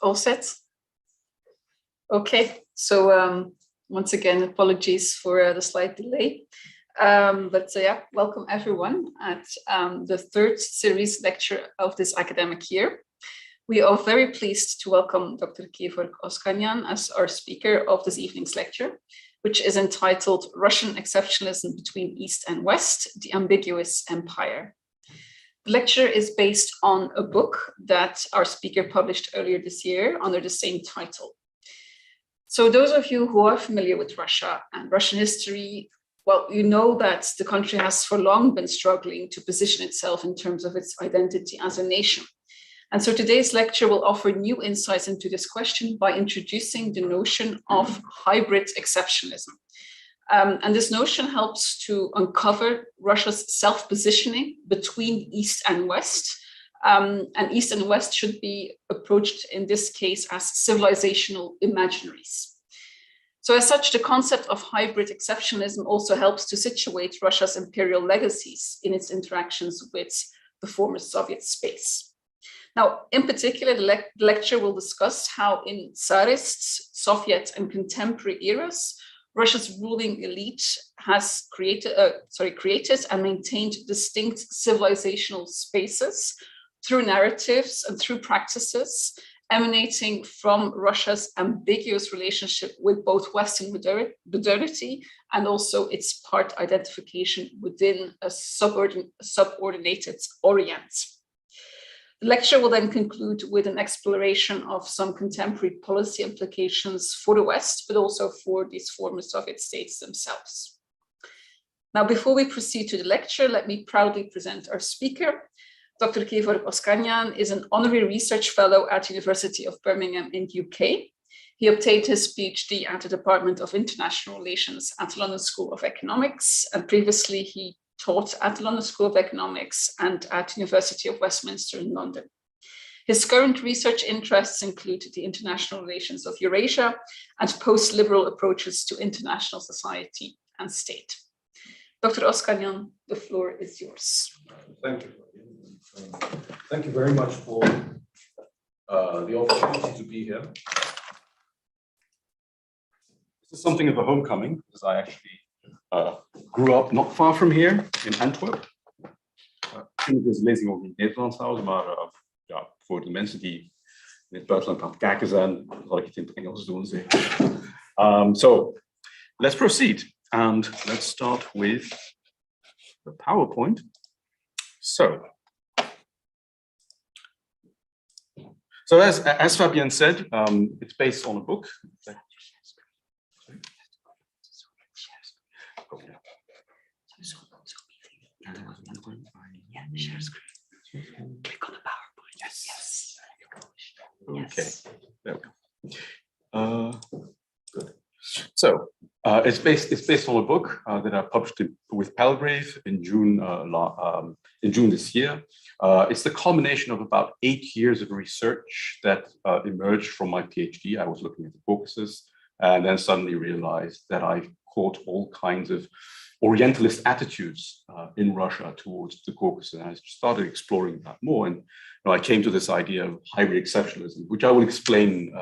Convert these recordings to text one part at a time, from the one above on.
All set? Okay, so once again, apologies for the slight delay. Yeah, welcome everyone at the third series lecture of this academic year. We are very pleased to welcome Dr. Georg Oskanyan as our speaker of this evening's lecture, which is entitled Russian Exceptionalism Between East and West, the Ambiguous Empire. The lecture is based on a book that our speaker published earlier this year under the same title. So those of you who are familiar with Russia and Russian history, well, you know that the country has for long been struggling to position itself in terms of its identity as a nation. And so today's lecture will offer new insights into this question by introducing the notion of hybrid exceptionalism. And this notion helps to uncover Russia's self-positioning between East and West. And East and West should be approached in this case as civilizational imaginaries. So as such, the concept of hybrid exceptionalism also helps to situate Russia's imperial legacies in its interactions with the former Soviet space. Now, in particular, the lecture will discuss how in Tsarist, Soviet, and contemporary eras, Russia's ruling elite has created and maintained distinct civilizational spaces through narratives and through practices emanating from Russia's ambiguous relationship with both Western modernity and also its part identification within a subordinated Orient. The lecture will then conclude with an exploration of some contemporary policy implications for the West, but also for these former Soviet states themselves. Now, before we proceed to the lecture, let me proudly present our speaker. Dr. Georg Oskanyan is an honorary research fellow at the University of Birmingham in the UK. He obtained his PhD at the Department of International Relations at the London School of Economics, and previously he taught at the London School of Economics and at the University of Westminster in London. His current research interests include the international relations of Eurasia and post-liberal approaches to international society and state. Dr. Oskanyan, the floor is yours. Thank you. Thank you very much for the opportunity to be here. This is something of a homecoming, because I actually grew up not far from here in Antwerp. Toen ik deze lezing ook in het Nederlands houden, maar ja, voor de mensen die in het buitenland aan het kijken zijn, zal ik het in het Engels doen. So let's proceed, and let's start with the PowerPoint. So as Fabienne said, it's based on a book. Share screen. Click on the PowerPoint. Yes. Okay. There we go. Good. So it's based on a book that I published with Palgrave in June this year. It's the culmination of about 8 years of research that emerged from my PhD. I was looking at the Caucasus and then suddenly realized that I caught all kinds of Orientalist attitudes in Russia towards the Caucasus, and I started exploring that more. And I came to this idea of hybrid exceptionalism, which I will explain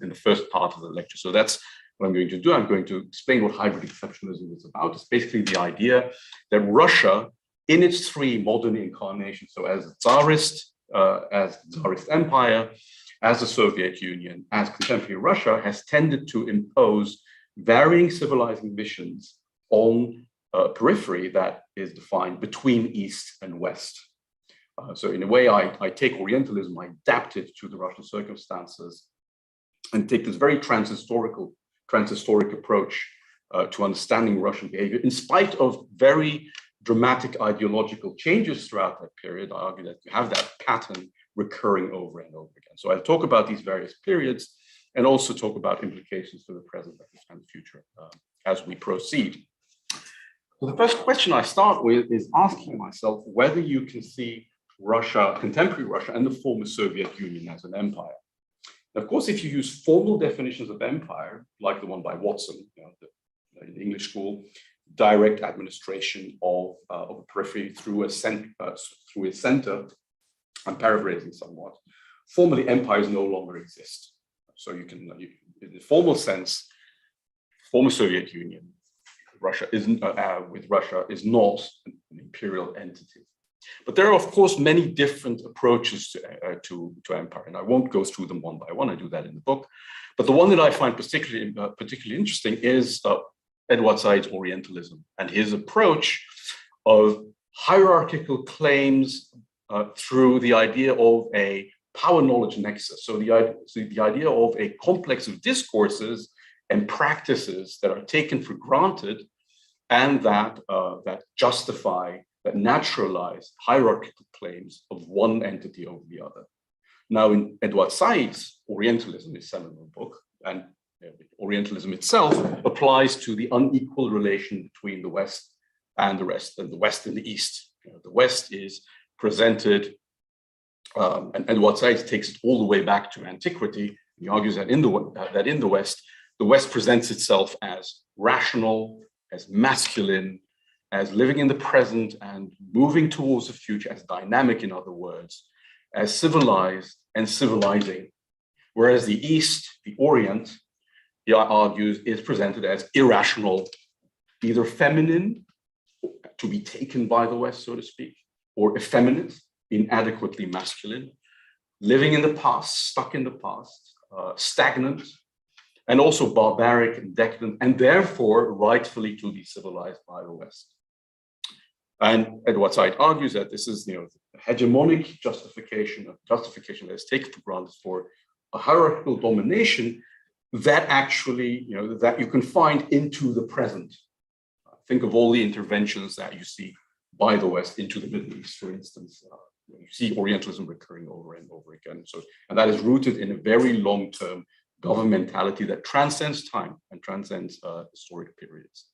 in the first part of the lecture. So that's what I'm going to do. I'm going to explain what hybrid exceptionalism is about. It's basically the idea that Russia, in its three modern incarnations, so as the Tsarist, as the Tsarist Empire, as the Soviet Union, as contemporary Russia, has tended to impose varying civilizing missions on periphery that is defined between East and West. So in a way, I take Orientalism, I adapt it to the Russian circumstances, and take this very transhistoric approach to understanding Russian behavior, in spite of very dramatic ideological changes throughout that period. I argue that you have that pattern recurring over and over again. So I'll talk about these various periods and also talk about implications for the present and the future as we proceed. So the first question I start with is asking myself whether you can see Russia, contemporary Russia, and the former Soviet Union as an empire. Of course, if you use formal definitions of empire, like the one by Watson, in the English school, direct administration of a periphery through a center, I'm paraphrasing somewhat, formally empires no longer exist. So you can, in the formal sense, former Soviet Union, Russia isn't, with Russia is not an imperial entity. But there are, of course, many different approaches to empire, and I won't go through them one by one. I do that in the book. But the one that I find particularly interesting is Edward Said's Orientalism and his approach of hierarchical claims through the idea of a power-knowledge nexus. So the idea of a complex of discourses and practices that are taken for granted and that justify, that naturalize hierarchical claims of one entity over the other. Now, in Edward Said's Orientalism, his seminal book, and Orientalism itself applies to the unequal relation between the West and the rest, and the West and the East. The West is presented, and Edward Said takes it all the way back to antiquity. He argues that in the West presents itself as rational, as masculine, as living in the present and moving towards the future, as dynamic, in other words, as civilized and civilizing. Whereas the East, the Orient, he argues, is presented as irrational, either feminine, to be taken by the West, so to speak, or effeminate, inadequately masculine, living in the past, stuck in the past, stagnant, and also barbaric and decadent, and therefore rightfully to be civilized by the West. And Edward Said argues that this is, the hegemonic justification that is taken for granted for a hierarchical domination that actually, that you can find into the present. Think of all the interventions that you see by the West into the Middle East, for instance. You see Orientalism recurring over and over again. And that is rooted in a very long-term governmentality that transcends time and transcends historic periods.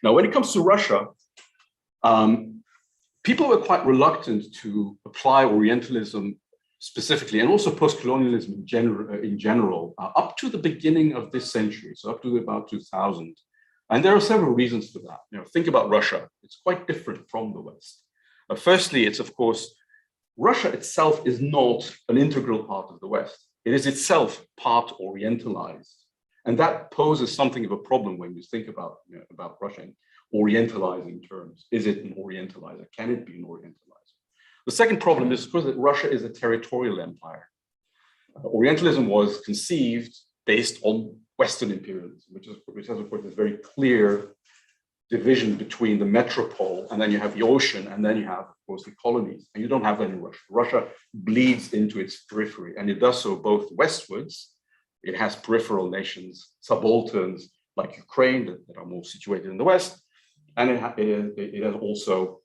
Now, when it comes to Russia, people were quite reluctant to apply Orientalism specifically, and also post-colonialism in general, up to the beginning of this century, so up to about 2000. And there are several reasons for that. Think about Russia. It's quite different from the West. Firstly, it's, of course, Russia itself is not an integral part of the West. It is itself part Orientalized. And that poses something of a problem when you think about Russia in Orientalizing terms. Is it an Orientalizer? Can it be an Orientalizer? The second problem is, of course, that Russia is a territorial empire. Orientalism was conceived based on Western imperialism, which has, of course, this very clear division between the metropole, and then you have the ocean, and then you have, of course, the colonies. And you don't have that in Russia. Russia bleeds into its periphery, and it does so both westwards. It has peripheral nations, subalterns like Ukraine that are more situated in the West, and it has also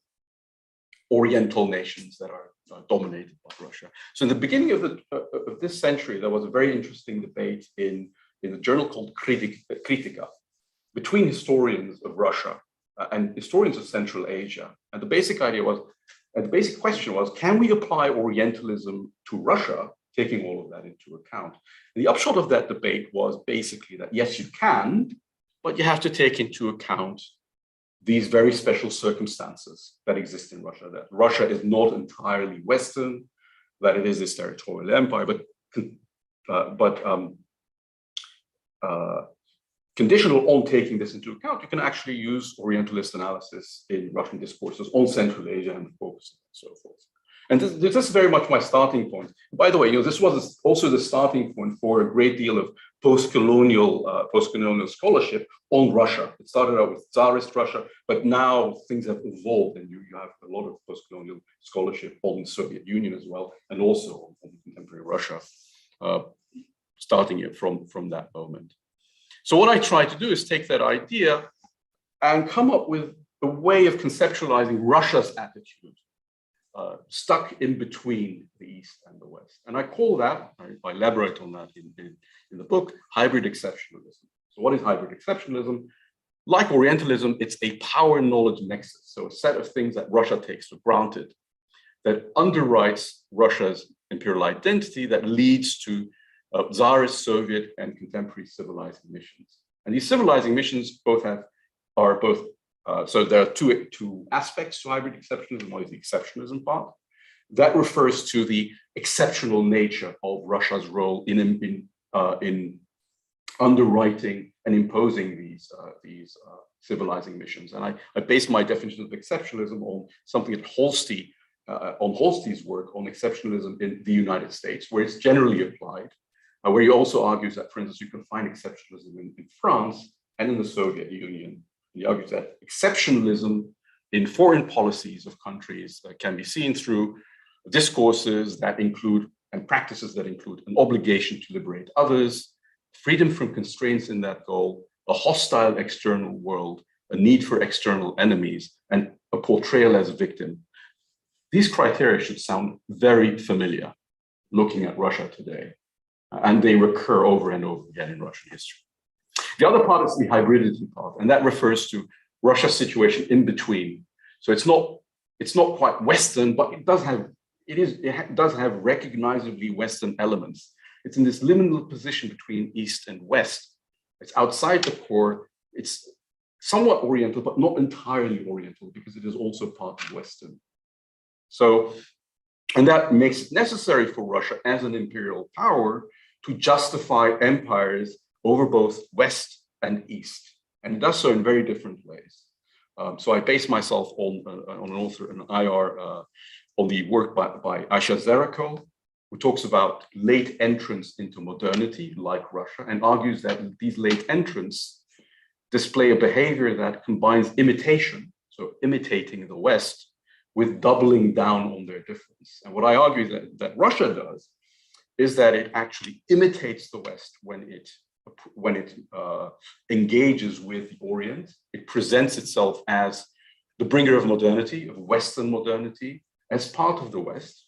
Oriental nations that are dominated by Russia. So in the beginning of this century, there was a very interesting debate in a journal called Kritika between historians of Russia and historians of Central Asia. And the basic question was, can we apply Orientalism to Russia, taking all of that into account? And the upshot of that debate was basically that, yes, you can, but you have to take into account these very special circumstances that exist in Russia, that Russia is not entirely Western, that it is this territorial empire, but conditional on taking this into account, you can actually use Orientalist analysis in Russian discourses on Central Asia and the Caucasus and so forth. And this is very much my starting point. By the way, this was also the starting point for a great deal of post-colonial scholarship on Russia. It started out with Tsarist Russia, but now things have evolved, and you have a lot of post-colonial scholarship on the Soviet Union as well, and also on contemporary Russia, starting it from that moment. So what I try to do is take that idea and come up with a way of conceptualizing Russia's attitude, stuck in between the East and the West. And I call that, I elaborate on that in the book, hybrid exceptionalism. So what is hybrid exceptionalism? Like Orientalism, it's a power knowledge nexus. So a set of things that Russia takes for granted that underwrites Russia's imperial identity that leads to Tsarist, Soviet, and contemporary civilizing missions. And these civilizing missions so there are two aspects to hybrid exceptionalism. One is the exceptionalism part, that refers to the exceptional nature of Russia's role in underwriting and imposing these civilizing missions. And I base my definition of exceptionalism on something that on Holsty's work on exceptionalism in the United States, where it's generally applied, where he also argues that, for instance, you can find exceptionalism in France and in the Soviet Union. He argues that exceptionalism in foreign policies of countries can be seen through discourses that include and practices that include an obligation to liberate others, freedom from constraints in that goal, a hostile external world, a need for external enemies, and a portrayal as a victim. These criteria should sound very familiar looking at Russia today, and they recur over and over again in Russian history. The other part is the hybridity part, and that refers to Russia's situation in between. So it's not quite Western, but it does have recognizably Western elements. It's in this liminal position between East and West. It's outside the core. It's somewhat Oriental, but not entirely Oriental, because it is also part of Western. So, and that makes it necessary for Russia as an imperial power to justify empires over both West and East. And it does so in very different ways. So I base myself on an author, an IR, on the work by Aisha Zerakol, who talks about late entrance into modernity, like Russia, and argues that these late entrants display a behavior that combines imitation, so imitating the West, with doubling down on their difference. And what I argue that Russia does is that it actually imitates the West when it engages with the Orient. It presents itself as the bringer of modernity, of Western modernity, as part of the West.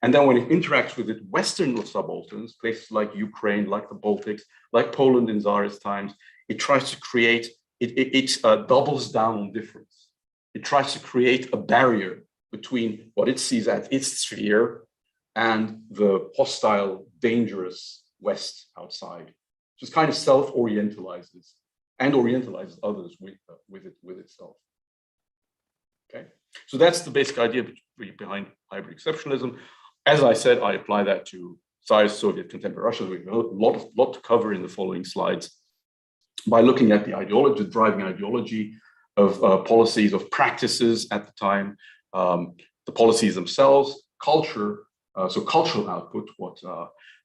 And then when it interacts with its Western subalterns, places like Ukraine, like the Baltics, like Poland in Tsarist times, it tries to create, it doubles down on difference. It tries to create a barrier between what it sees as its sphere and the hostile, dangerous West outside. Just kind of self-orientalizes and orientalizes others with itself. Okay, so that's the basic idea behind hybrid exceptionalism. As I said, I apply that to Tsarist, Soviet, contemporary Russia. We have a lot to cover in the following slides by looking at the ideology, the driving ideology of policies, of practices at the time, the policies themselves, culture, so cultural output, what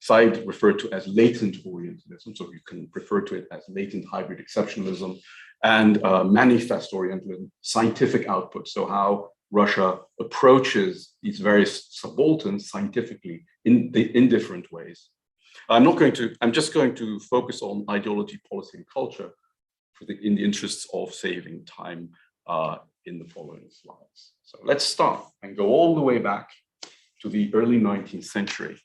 Said referred to as latent Orientalism, so you can refer to it as latent hybrid exceptionalism, and manifest Orientalism, scientific output, so how Russia approaches these various subalterns scientifically in different ways. I'm just going to focus on ideology, policy, and culture in the interests of saving time in the following slides. So let's start and go all the way back to the early 19th century,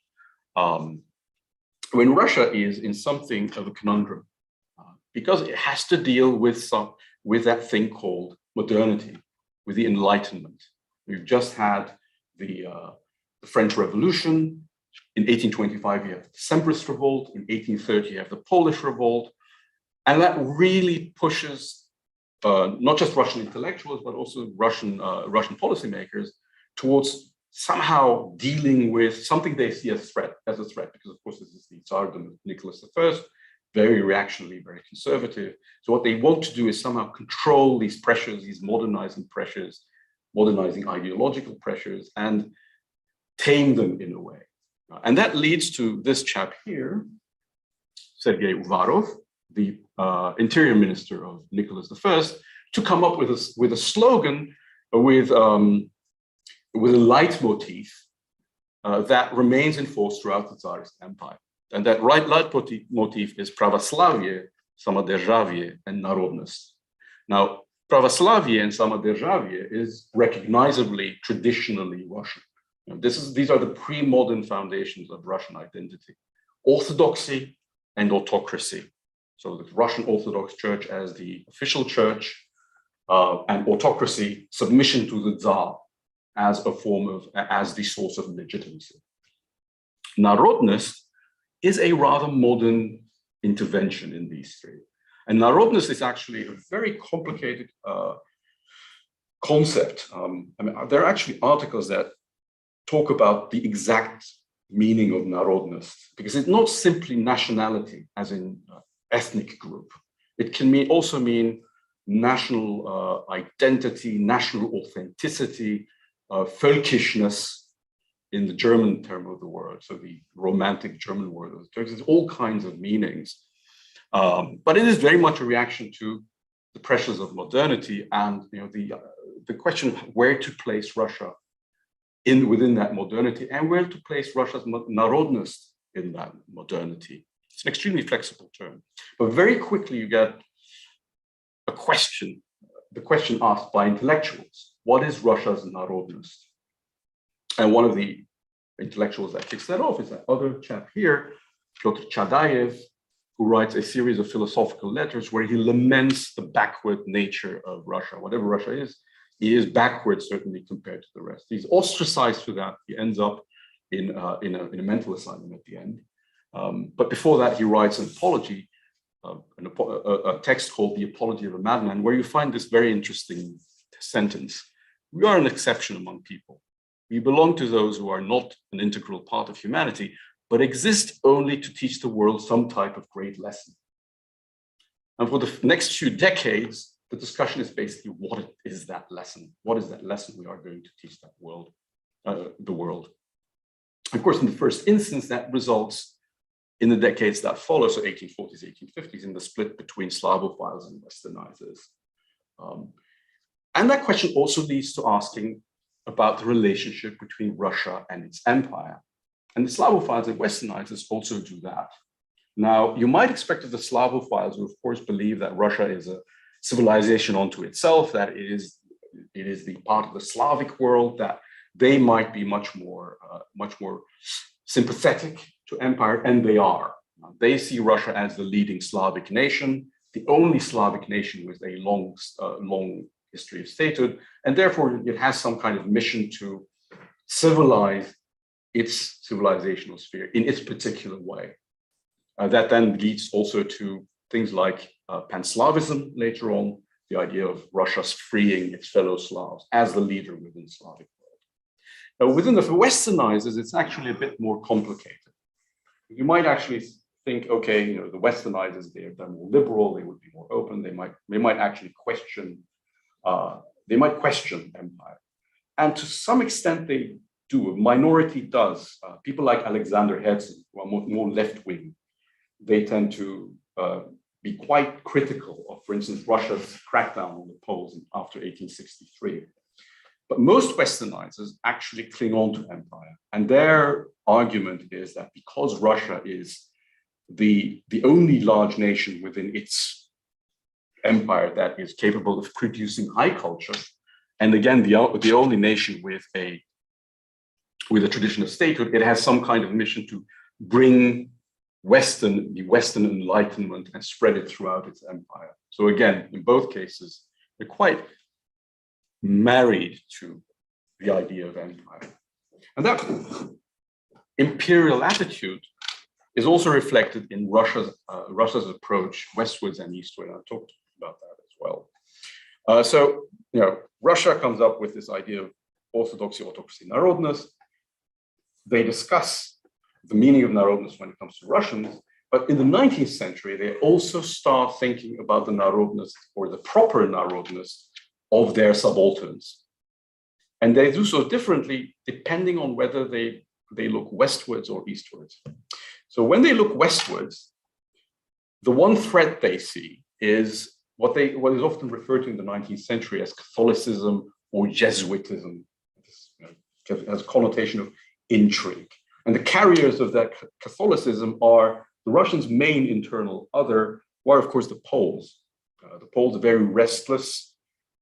when Russia is in something of a conundrum, because it has to deal with that thing called modernity, with the Enlightenment. We've just had the French Revolution. In 1825, you have the Decembrist Revolt. In 1830, you have the Polish Revolt. And that really pushes not just Russian intellectuals, but also Russian policymakers towards somehow dealing with something they see as a threat, because of course this is the Tsardom Nicholas I, very reactionary, very conservative. So what they want to do is somehow control these pressures, these modernizing pressures, modernizing ideological pressures, and tame them in a way. And that leads to this chap here, Sergei Uvarov, the interior minister of Nicholas I, to come up with a slogan with a leitmotif that remains in force throughout the Tsarist Empire. And that leitmotif is pravoslavie, samodержавие, and narodnost. Now, pravoslavie and samodержавие is recognizably, traditionally Russian. These are the pre-modern foundations of Russian identity: orthodoxy and autocracy. So the Russian Orthodox Church as the official church, and autocracy, submission to the Tsar as the source of legitimacy. Narodnost is a rather modern intervention in these three. And narodnost is actually a very complicated concept. There are actually articles that talk about the exact meaning of narodnost, because it's not simply nationality, as in ethnic group. It can also mean national identity, national authenticity, völkischness in the German term of the word, so the romantic German word of the Turks. There's all kinds of meanings. But it is very much a reaction to the pressures of modernity and the question of where to place Russia within that modernity and where to place Russia's narodnost in that modernity. It's an extremely flexible term. But very quickly you get the question asked by intellectuals: what is Russia's narodnost? And one of the intellectuals that kicks that off is that other chap here, Pyotr Chadayev, who writes a series of philosophical letters where he laments the backward nature of Russia. Whatever Russia is, he is backward, certainly, compared to the rest. He's ostracized for that. He ends up in a mental asylum at the end. But before that, he writes an apology, a text called The Apology of a Madman, where you find this very interesting sentence: we are an exception among people. We belong to those who are not an integral part of humanity, but exist only to teach the world some type of great lesson. And for the next few decades, the discussion is basically, what is that lesson? What is that lesson we are going to teach that world, the world? Of course, in the first instance, that results in the decades that follow, so 1840s, 1850s, in the split between Slavophiles and Westernizers. And that question also leads to asking about the relationship between Russia and its empire. And the Slavophiles and Westernizers also do that. Now, you might expect of the Slavophiles, who of course believe that Russia is a civilization unto itself, that it is the part of the Slavic world, that they might be much more sympathetic to empire, and they are. They see Russia as the leading Slavic nation, the only Slavic nation with a long history of statehood, and therefore it has some kind of mission to civilize its civilizational sphere in its particular way. That then leads also to things like Pan-Slavism later on, the idea of Russia's freeing its fellow Slavs as the leader within the Slavic world. Now, within the Westernizers, it's actually a bit more complicated. You might actually think, okay, the Westernizers, they're more liberal, they would be more open, they might actually question, empire. And to some extent they do, a minority does. People like Alexander Herzen, who are more left-wing, they tend to be quite critical of, for instance, Russia's crackdown on the Poles after 1863. But most Westernizers actually cling on to empire. And their argument is that because Russia is the only large nation within its empire that is capable of producing high culture, and again, the only nation with a tradition of statehood, it has some kind of mission to bring the Western Enlightenment and spread it throughout its empire. So again, in both cases, they're quite married to the idea of empire. And that imperial attitude is also reflected in Russia's approach westwards and eastward. I talked about that as well. So Russia comes up with this idea of orthodoxy, autocracy, narodnost. They discuss the meaning of narodnost when it comes to Russians, but in the 19th century, they also start thinking about the narodnost, or the proper narodnost, of their subalterns. And they do so differently depending on whether they look westwards or eastwards. So when they look westwards, the one threat they see is what is often referred to in the 19th century as Catholicism or Jesuitism. It has a connotation of intrigue. And the carriers of that Catholicism are the Russians' main internal other, who are, of course, the Poles. The Poles, a very restless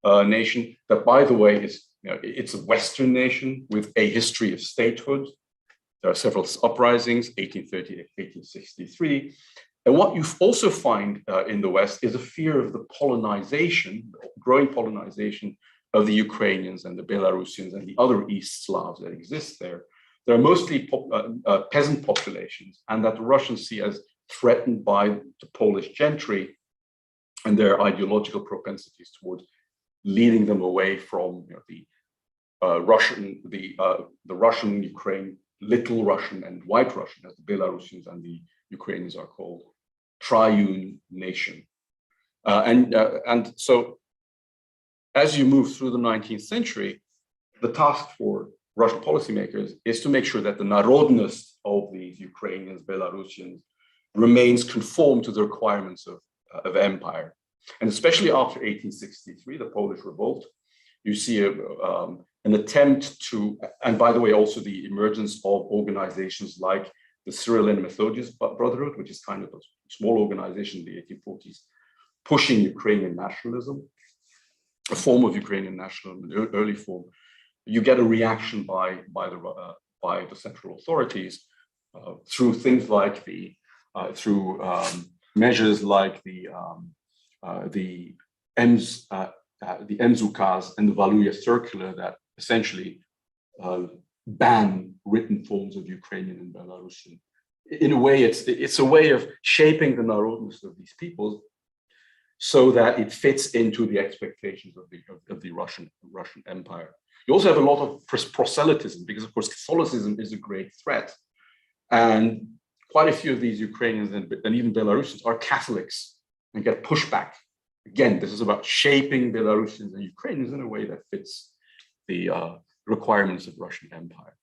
nation that, by the way, it's a Western nation with a history of statehood. There are several uprisings, 1830, 1863. And what you also find in the West is a fear of the growing polonization of the Ukrainians and the Belarusians and the other East Slavs that exist there. There are mostly peasant populations, and that the Russians see as threatened by the Polish gentry and their ideological propensities towards leading them away from the the Russian, Ukraine, Little Russian, and White Russian, as the Belarusians and the Ukrainians are called, triune nation. And so, as you move through the 19th century, the task for Russian policymakers is to make sure that the narodnost of these Ukrainians, Belarusians, remains conformed to the requirements of empire. And especially after 1863, the Polish Revolt, you see an attempt to, and by the way, also the emergence of organizations like the Cyril and Methodius Brotherhood, which is kind of a small organization in the 1840s, pushing Ukrainian nationalism, a form of Ukrainian nationalism, an early form. You get a reaction by the central authorities through things like through measures like the EMS ukaz and the Valuya circular that essentially ban written forms of Ukrainian and Belarusian. In a way, it's a way of shaping the narodnost of these peoples so that it fits into the expectations of the Russian Empire. You also have a lot of proselytism because, of course, Catholicism is a great threat, and quite a few of these Ukrainians and even Belarusians are Catholics and get pushback. Again, this is about shaping Belarusians and Ukrainians in a way that fits the requirements of Russian Empire.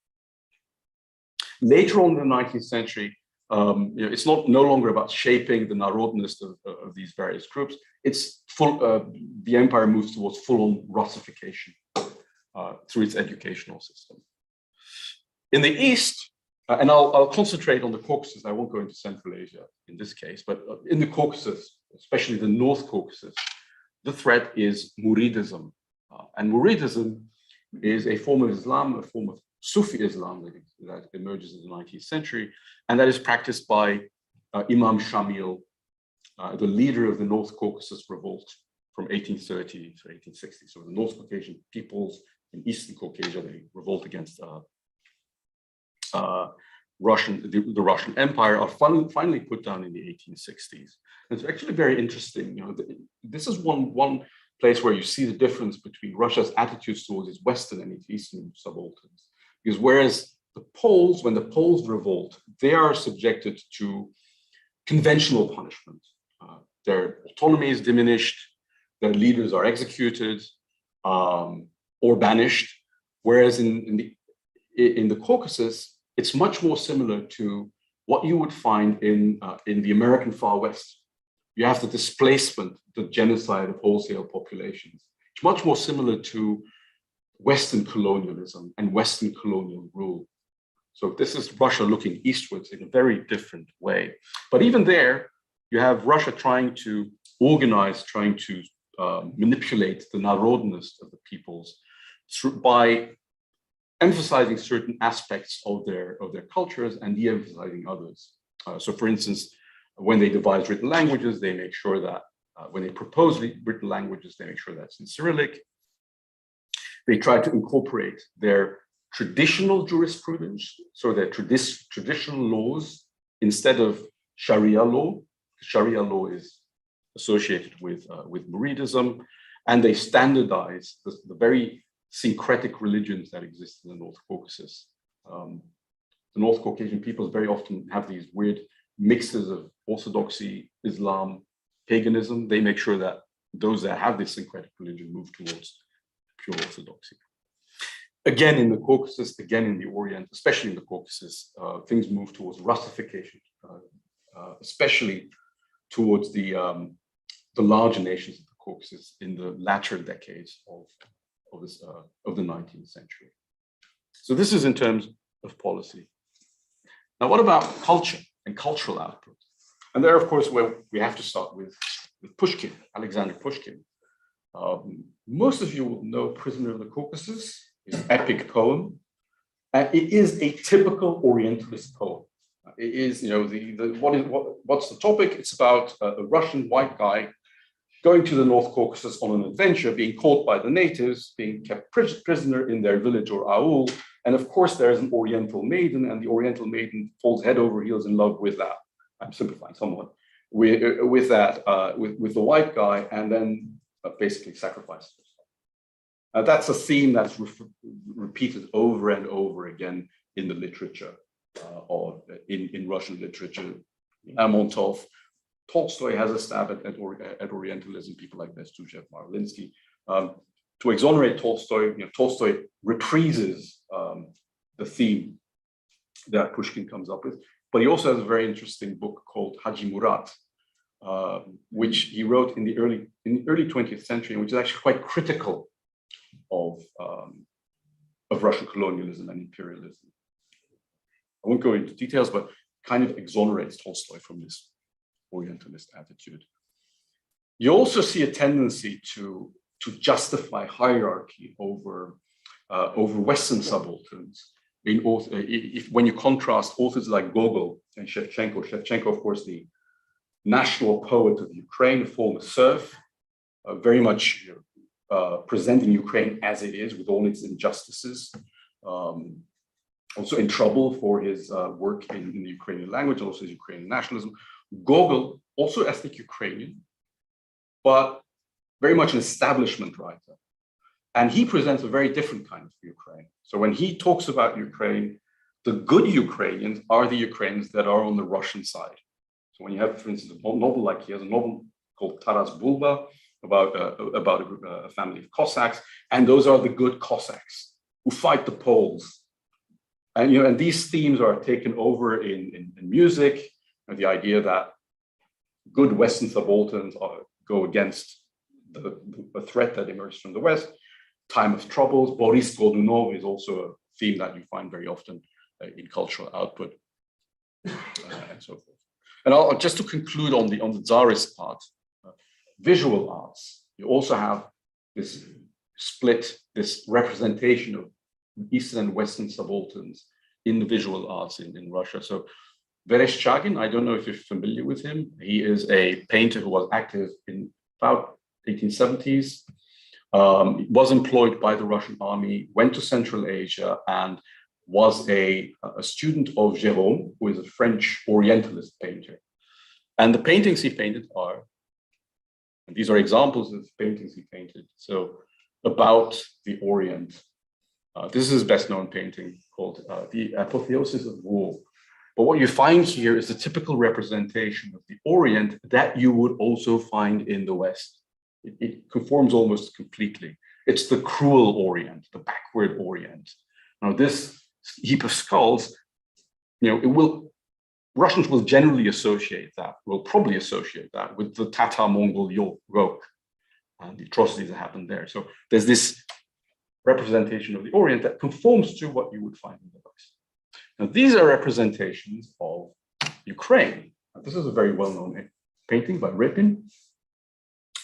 Later on in the 19th century, it's no longer about shaping the narodnost of these various groups. It's the empire moves towards full-on Russification through its educational system. In the East, and I'll concentrate on the Caucasus. I won't go into Central Asia in this case, but in the Caucasus, especially the North Caucasus, the threat is Muridism. And Muridism is a form of Islam, a form of Sufi Islam that emerges in the 19th century, and that is practiced by Imam Shamil, the leader of the North Caucasus revolt from 1830 to 1860. So the North Caucasian peoples in Eastern Caucasia, they revolt against the Russian Empire, are finally put down in the 1860s. And it's actually very interesting. This is one place where you see the difference between Russia's attitudes towards its Western and its Eastern subalterns. Because whereas the Poles, when the Poles revolt, they are subjected to conventional punishment. Their autonomy is diminished, their leaders are executed or banished. Whereas in the Caucasus, it's much more similar to what you would find in the American Far West. You have the displacement, the genocide of wholesale populations. It's much more similar to Western colonialism and Western colonial rule. So this is Russia looking eastwards in a very different way. But even there, you have Russia trying to organize, trying to manipulate the narodnost of the peoples by emphasizing certain aspects of their cultures and de-emphasizing others. So for instance, when they devise written languages, they make sure that when they propose written languages, they make sure that's in Cyrillic. They try to incorporate their traditional jurisprudence, so their traditional laws, instead of Sharia law. Sharia law is associated with Muridism, and they standardize the very syncretic religions that exist in the North Caucasus. The North Caucasian peoples very often have these weird mixes of Orthodoxy, Islam, paganism. They make sure that those that have this syncretic religion move towards pure Orthodoxy. Again, in the Caucasus, again in the Orient, especially in the Caucasus, things move towards Russification, especially towards the larger nations of the Caucasus in the latter decades of the 19th century. So this is in terms of policy. Now, what about culture and cultural output? And there, of course, where we have to start with Pushkin, Alexander Pushkin. Most of you will know Prisoner of the Caucasus, his epic poem. It is a typical Orientalist poem. It is, what's the topic? It's about a Russian white guy going to the North Caucasus on an adventure, being caught by the natives, being kept prisoner in their village or aul. And of course, there's an Oriental maiden, and the Oriental maiden falls head over heels in love with that. I'm simplifying somewhat, with the white guy, and then basically sacrifices herself. That's a theme that's repeated over and over again in the literature, or in Russian literature. Amontov, Tolstoy has a stab at Orientalism, people like Bestuchev, Marlinsky. To exonerate Tolstoy, Tolstoy reprises the theme that Pushkin comes up with, but he also has a very interesting book called Haji Murat, which he wrote in the early 20th century, which is actually quite critical of Russian colonialism and imperialism. I won't go into details, but kind of exonerates Tolstoy from this Orientalist attitude. You also see a tendency to justify hierarchy over Western subalterns. When you contrast authors like Gogol and Shevchenko, of course, the national poet of Ukraine, a former serf, very much presenting Ukraine as it is with all its injustices, also in trouble for his work in the Ukrainian language, also his Ukrainian nationalism. Gogol, also ethnic Ukrainian, but very much an establishment writer. And he presents a very different kind of Ukraine. So when he talks about Ukraine, the good Ukrainians are the Ukrainians that are on the Russian side. So when you have, for instance, a novel like he has a novel called Taras Bulba about a family of Cossacks, and those are the good Cossacks who fight the Poles. And these themes are taken over in music, and the idea that good Western subalterns go against the threat that emerges from the West. Time of troubles. Boris Godunov is also a theme that you find very often in cultural output, and so forth. And just to conclude on the Tsarist part, visual arts. You also have this split, this representation of Eastern and Western subalterns in the visual arts in Russia. So Vereshchagin, I don't know if you're familiar with him. He is a painter who was active in about 1870s, was employed by the Russian army, went to Central Asia, and was a student of Gérôme, who is a French Orientalist painter. And the paintings he painted are, and these are examples of paintings he painted, so about the Orient. This is his best known painting called The Apotheosis of War. But what you find here is the typical representation of the Orient that you would also find in the West. It conforms almost completely. It's the cruel Orient, the backward Orient. Now this heap of skulls, Russians will generally associate that, will probably associate that with the Tatar-Mongol yoke and the atrocities that happened there. So there's this representation of the Orient that conforms to what you would find in the West. Now these are representations of Ukraine. Now, this is a very well-known painting by Repin.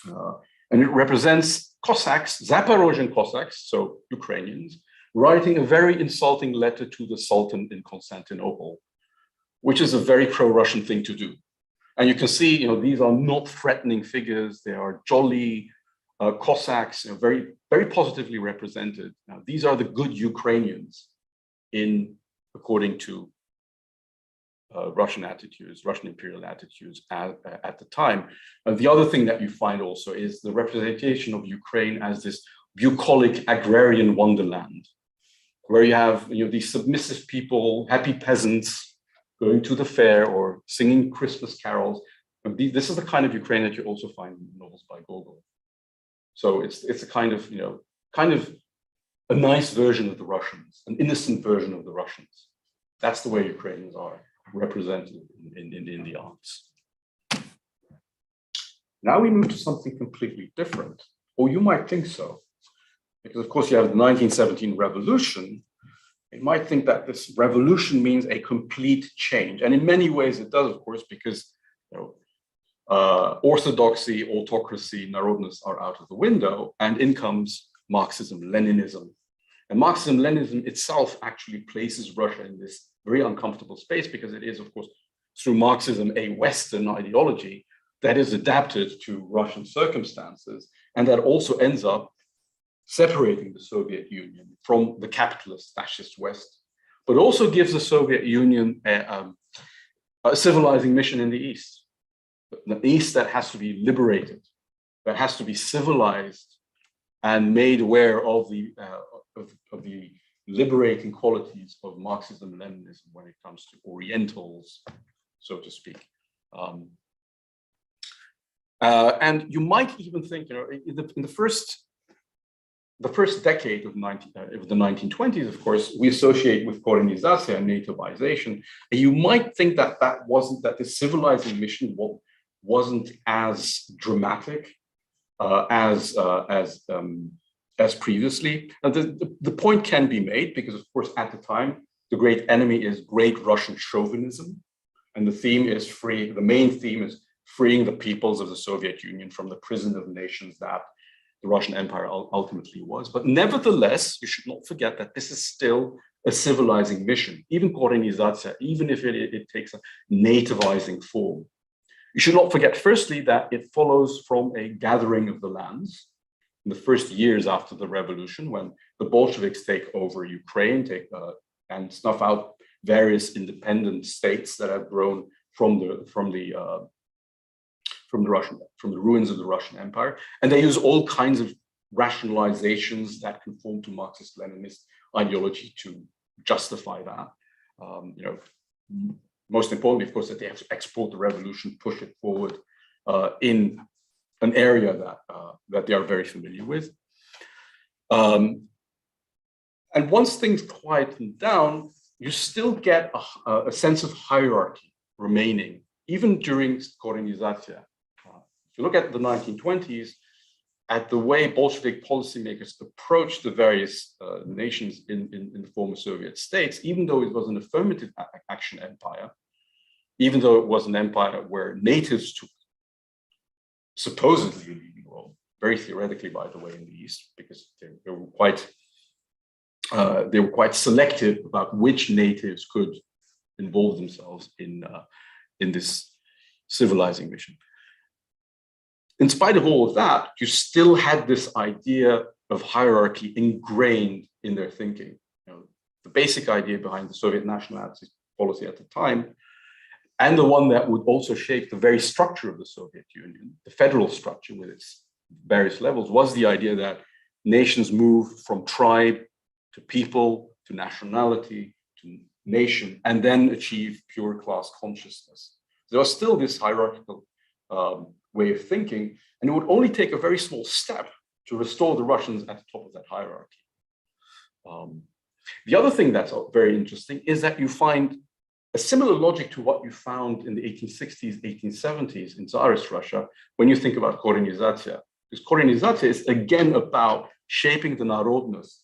And it represents Cossacks, Zaporozhian Cossacks, so Ukrainians, writing a very insulting letter to the Sultan in Constantinople, which is a very pro-Russian thing to do. And you can see, these are not threatening figures. They are jolly Cossacks, very, very positively represented. Now, these are the good Ukrainians according to Russian attitudes, Russian imperial attitudes at the time. And the other thing that you find also is the representation of Ukraine as this bucolic agrarian wonderland, where you have these submissive people, happy peasants going to the fair or singing Christmas carols. And this is the kind of Ukraine that you also find in novels by Gogol. So it's a kind of a nice version of the Russians, an innocent version of the Russians. That's the way Ukrainians are represented in the arts. Now we move to something completely different, or you might think so, because of course you have the 1917 revolution. You might think that this revolution means a complete change, and in many ways it does, of course, because orthodoxy, autocracy, narodность are out of the window, and in comes Marxism-Leninism. And Marxism-Leninism itself actually places Russia in this very uncomfortable space, because it is, of course, through Marxism, a Western ideology that is adapted to Russian circumstances, and that also ends up separating the Soviet Union from the capitalist fascist West, but also gives the Soviet Union a civilizing mission in the East. The East that has to be liberated, that has to be civilized and made aware of the liberating qualities of Marxism-Leninism when it comes to Orientals, so to speak. And you might even think, you know, in the first decade of the 1920s, of course, we associate with colonization and nativization. And you might think that that the civilizing mission wasn't as dramatic as previously. Now, the point can be made because, of course, at the time, the great enemy is great Russian chauvinism, and the main theme is freeing the peoples of the Soviet Union from the prison of nations that the Russian Empire ultimately was. But nevertheless, you should not forget that this is still a civilizing mission, even colonization, even if it takes a nativizing form. You should not forget, firstly, that it follows from a gathering of the lands in the first years after the revolution, when the Bolsheviks take over Ukraine, and snuff out various independent states that have grown from the ruins of the Russian Empire, and they use all kinds of rationalizations that conform to Marxist-Leninist ideology to justify that. You know, most importantly, of course, that they have to export the revolution, push it forward in an area that they are very familiar with. And once things quieten down, you still get a sense of hierarchy remaining, even during colonization. If you look at the 1920s, at the way Bolshevik policymakers approached the various nations in the former Soviet states, even though it was an affirmative action empire, even though it was an empire where natives took supposedly a leading role, very theoretically, by the way, in the East, because they were quite selective about which natives could involve themselves in this civilizing mission. In spite of all of that, you still had this idea of hierarchy ingrained in their thinking. You know, the basic idea behind the Soviet nationality policy at the time, and the one that would also shape the very structure of the Soviet Union, the federal structure with its various levels, was the idea that nations move from tribe to people to nationality to nation, and then achieve pure class consciousness. There was still this hierarchical way of thinking, and it would only take a very small step to restore the Russians at the top of that hierarchy. The other thing that's very interesting is that you find a similar logic to what you found in the 1860s, 1870s in Tsarist Russia when you think about kolonization. Because kolonization is again about shaping the narodnost,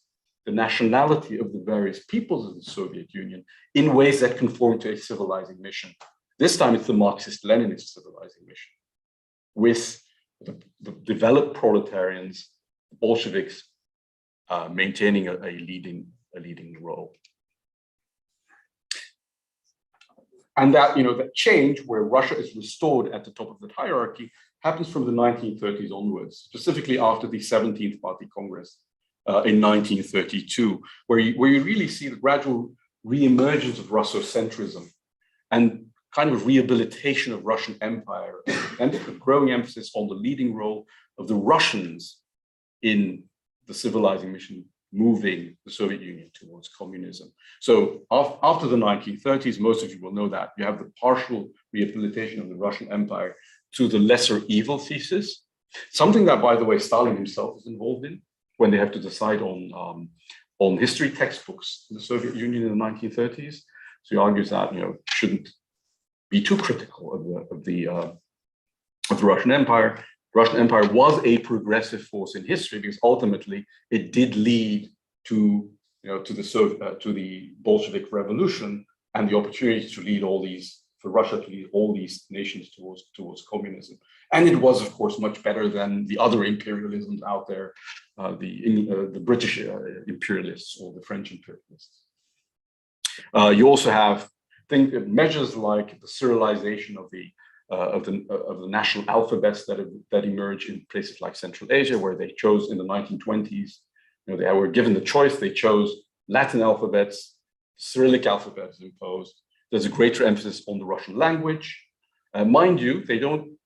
the nationality of the various peoples of the Soviet Union in ways that conform to a civilizing mission. This time it's the Marxist-Leninist civilizing mission, with the developed proletarians, Bolsheviks, maintaining a leading role. And that, you know, that change where Russia is restored at the top of the hierarchy happens from the 1930s onwards, specifically after the 17th Party Congress in 1932, where you really see the gradual re-emergence of Russocentrism and kind of rehabilitation of Russian Empire, and a growing emphasis on the leading role of the Russians in the civilizing mission, moving the Soviet Union towards communism. So after the 1930s, most of you will know that you have the partial rehabilitation of the Russian Empire to the lesser evil thesis, something that, by the way, Stalin himself is involved in when they have to decide on history textbooks in the Soviet Union in the 1930s. So he argues that, you know, shouldn't be too critical of the Russian Empire. The Russian Empire was a progressive force in history because ultimately it did lead to, you know, to the Bolshevik Revolution and the opportunity to lead for Russia to lead all these nations towards communism. And it was, of course, much better than the other imperialisms out there, the British imperialists or the French imperialists. You also have measures like the Cyrilization of the national alphabets that emerge in places like Central Asia, where they chose in the 1920s. You know, they were given the choice. They chose Latin alphabets, Cyrillic alphabet is imposed. There's a greater emphasis on the Russian language. Mind you, they don't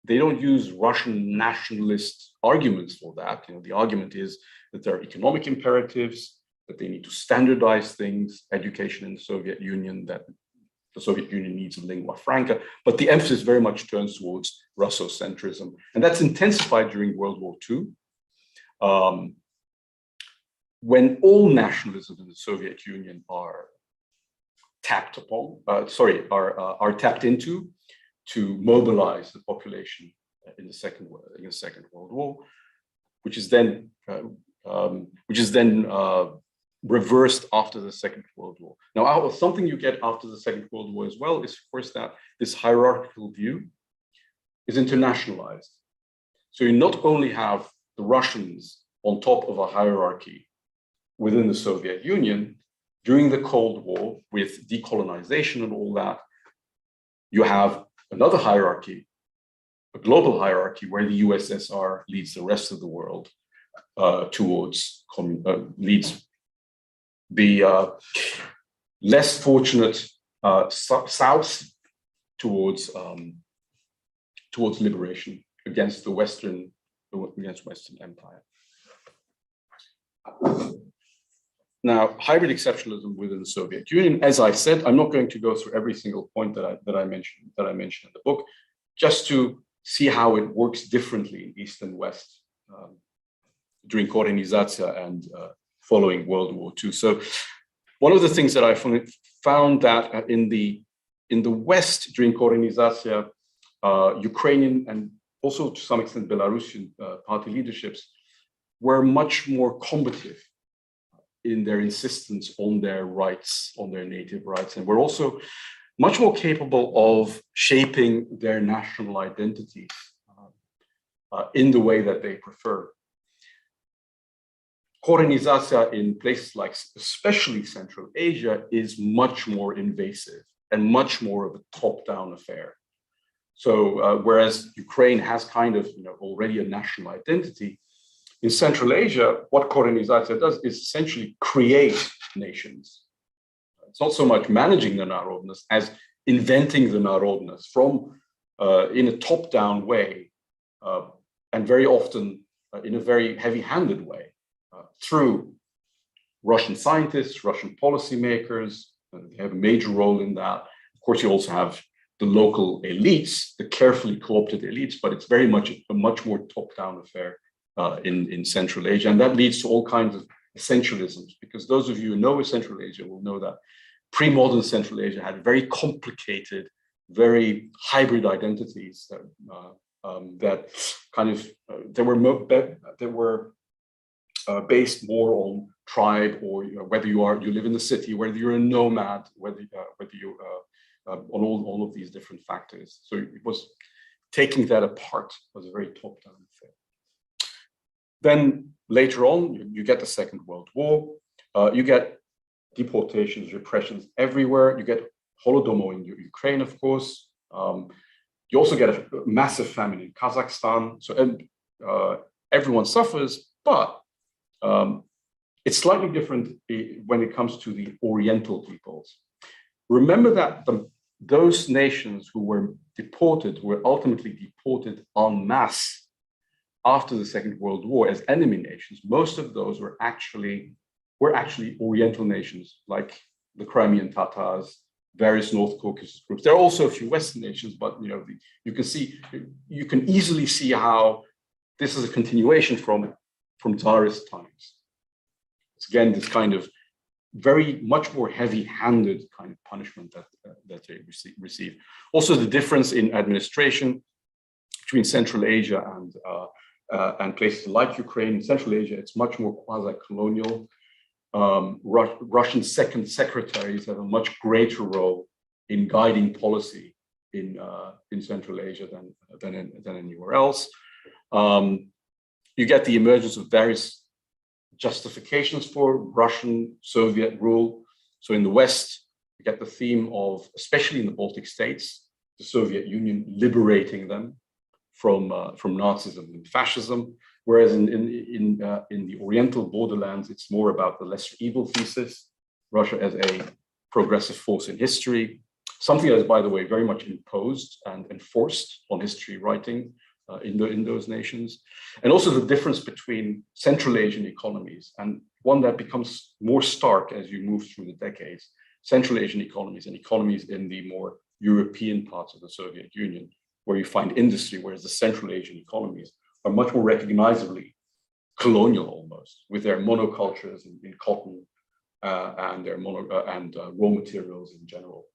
they don't use Russian nationalist arguments for that. The argument is that there are economic imperatives, that they need to standardize things, education in the Soviet Union, that the Soviet Union needs a lingua franca, but the emphasis very much turns towards Russocentrism. And that's intensified during World War II, when all nationalisms in the Soviet Union are tapped upon, are tapped into to mobilize the population in the Second World War, which is then reversed after the Second World War. Now, something you get after the Second World War as well is, of course, that this hierarchical view is internationalized. So you not only have the Russians on top of a hierarchy within the Soviet Union during the Cold War with decolonization and all that, you have another hierarchy, a global hierarchy, where the USSR leads the rest of the world leads the less fortunate South towards liberation against the Western Empire. Now, hybrid exceptionalism within the Soviet Union, as I said, I'm not going to go through every single point that I mentioned in the book, just to see how it works differently in East and West during Korenizatsiya and following World War II. So one of the things that I found that in the West during Korenizatsiya, Ukrainian and also to some extent Belarusian party leaderships were much more combative in their insistence on their rights, on their native rights, and were also much more capable of shaping their national identities in the way that they prefer. Korenizatsiya in places like especially Central Asia is much more invasive and much more of a top-down affair. So whereas Ukraine has kind of already a national identity, in Central Asia, what Korenizatsiya does is essentially create nations. It's not so much managing the narodnost as inventing the narodnost from in a top-down way, and very often in a very heavy-handed way, through Russian scientists, Russian policymakers. They have a major role in that. Of course, you also have the local elites, the carefully co-opted elites, but it's very much a much more top-down affair in Central Asia. And that leads to all kinds of essentialisms, because those of you who know Central Asia will know that pre-modern Central Asia had very complicated, very hybrid identities that kind of, they were based more on tribe, or whether you live in the city, whether you're a nomad, whether you on all of these different factors. So it was taking that apart was a very top-down affair. Then later on, you get the Second World War. You get deportations, repressions everywhere. You get Holodomor in Ukraine, of course. You also get a massive famine in Kazakhstan. So everyone suffers, but it's slightly different when it comes to the Oriental peoples. Remember that those nations who were deported were ultimately deported en masse after the Second World War as enemy nations. Most of those were actually Oriental nations, like the Crimean Tatars, various North Caucasus groups. There are also a few Western nations, but you can easily see how this is a continuation from Tsarist times. It's again this kind of very much more heavy-handed kind of punishment that they receive. Also, the difference in administration between Central Asia and places like Ukraine. In Central Asia, it's much more quasi-colonial. Russian second secretaries have a much greater role in guiding policy in Central Asia than anywhere else. You get the emergence of various justifications for Russian Soviet rule. So in the West, you get the theme of, especially in the Baltic states, the Soviet Union liberating them from Nazism and fascism, whereas in the Oriental borderlands, it's more about the lesser evil thesis, Russia as a progressive force in history, something that is, by the way, very much imposed and enforced on history writing in those nations, and also the difference between Central Asian economies, and one that becomes more stark as you move through the decades. Central Asian economies and economies in the more European parts of the Soviet Union, where you find industry, whereas the Central Asian economies are much more recognizably colonial almost, with their monocultures in cotton and their raw materials in general.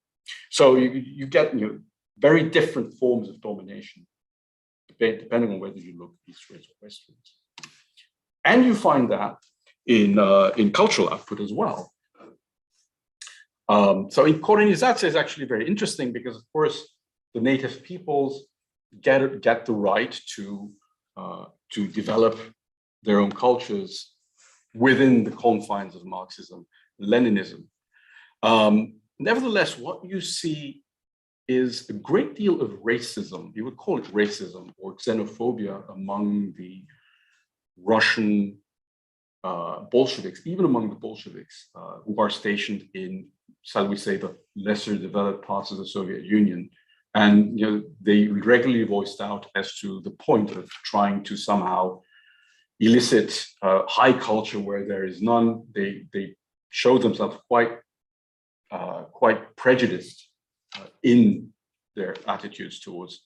So you get very different forms of domination, depending on whether you look eastwards or westwards. And you find that in cultural output as well. So in Korenizatsiya is actually very interesting because, of course, the native peoples get the right to develop their own cultures within the confines of Marxism-Leninism. Nevertheless, what you see is a great deal of racism. You would call it racism or xenophobia among the Russian Bolsheviks, even among the Bolsheviks who are stationed in, shall we say, the lesser developed parts of the Soviet Union. And they regularly voiced out as to the point of trying to somehow elicit high culture where there is none. They show themselves quite prejudiced in their attitudes towards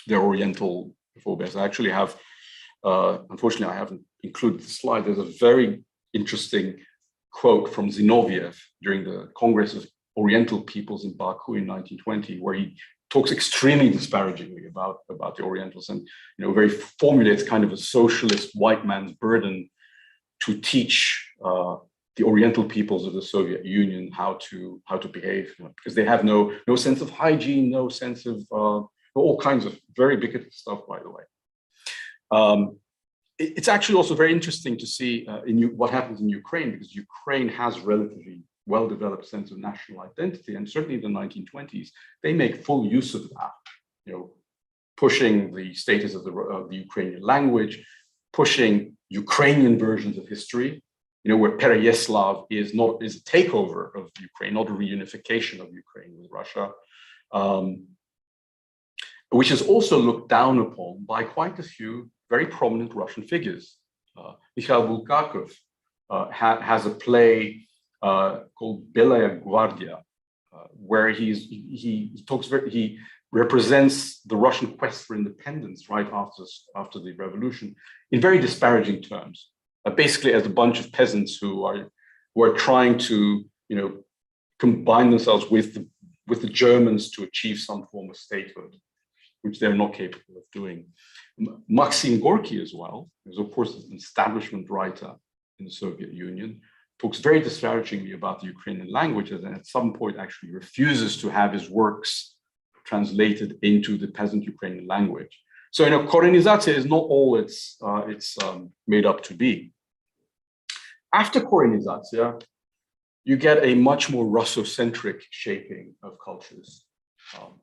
their Oriental phobias. I actually have, unfortunately, I haven't included the slide. There's a very interesting quote from Zinoviev during the Congress of Oriental Peoples in Baku in 1920, where he talks extremely disparagingly about the Orientals, and very formulates kind of a socialist white man's burden to teach the Oriental peoples of the Soviet Union how to behave, because they have no sense of hygiene, no sense of all kinds of very bigoted stuff, by the way. It's actually also very interesting to see what happens in Ukraine, because Ukraine has relatively well-developed sense of national identity, and certainly in the 1920s, they make full use of that, pushing the status of the Ukrainian language, pushing Ukrainian versions of history, where Pereyaslav is a takeover of Ukraine, not a reunification of Ukraine with Russia, which is also looked down upon by quite a few very prominent Russian figures. Mikhail Bulgakov has a play called Belaya Guardia, where he represents the Russian quest for independence right after the revolution in very disparaging terms, basically as a bunch of peasants who are trying to combine themselves with the Germans to achieve some form of statehood, which they're not capable of doing. Maxim Gorky as well, who's of course an establishment writer in the Soviet Union, talks very disparagingly about the Ukrainian languages, and at some point actually refuses to have his works translated into the peasant Ukrainian language. So Korenizatsiya is not all it's made up to be. After Korenizatsiya, you get a much more Russocentric shaping of cultures.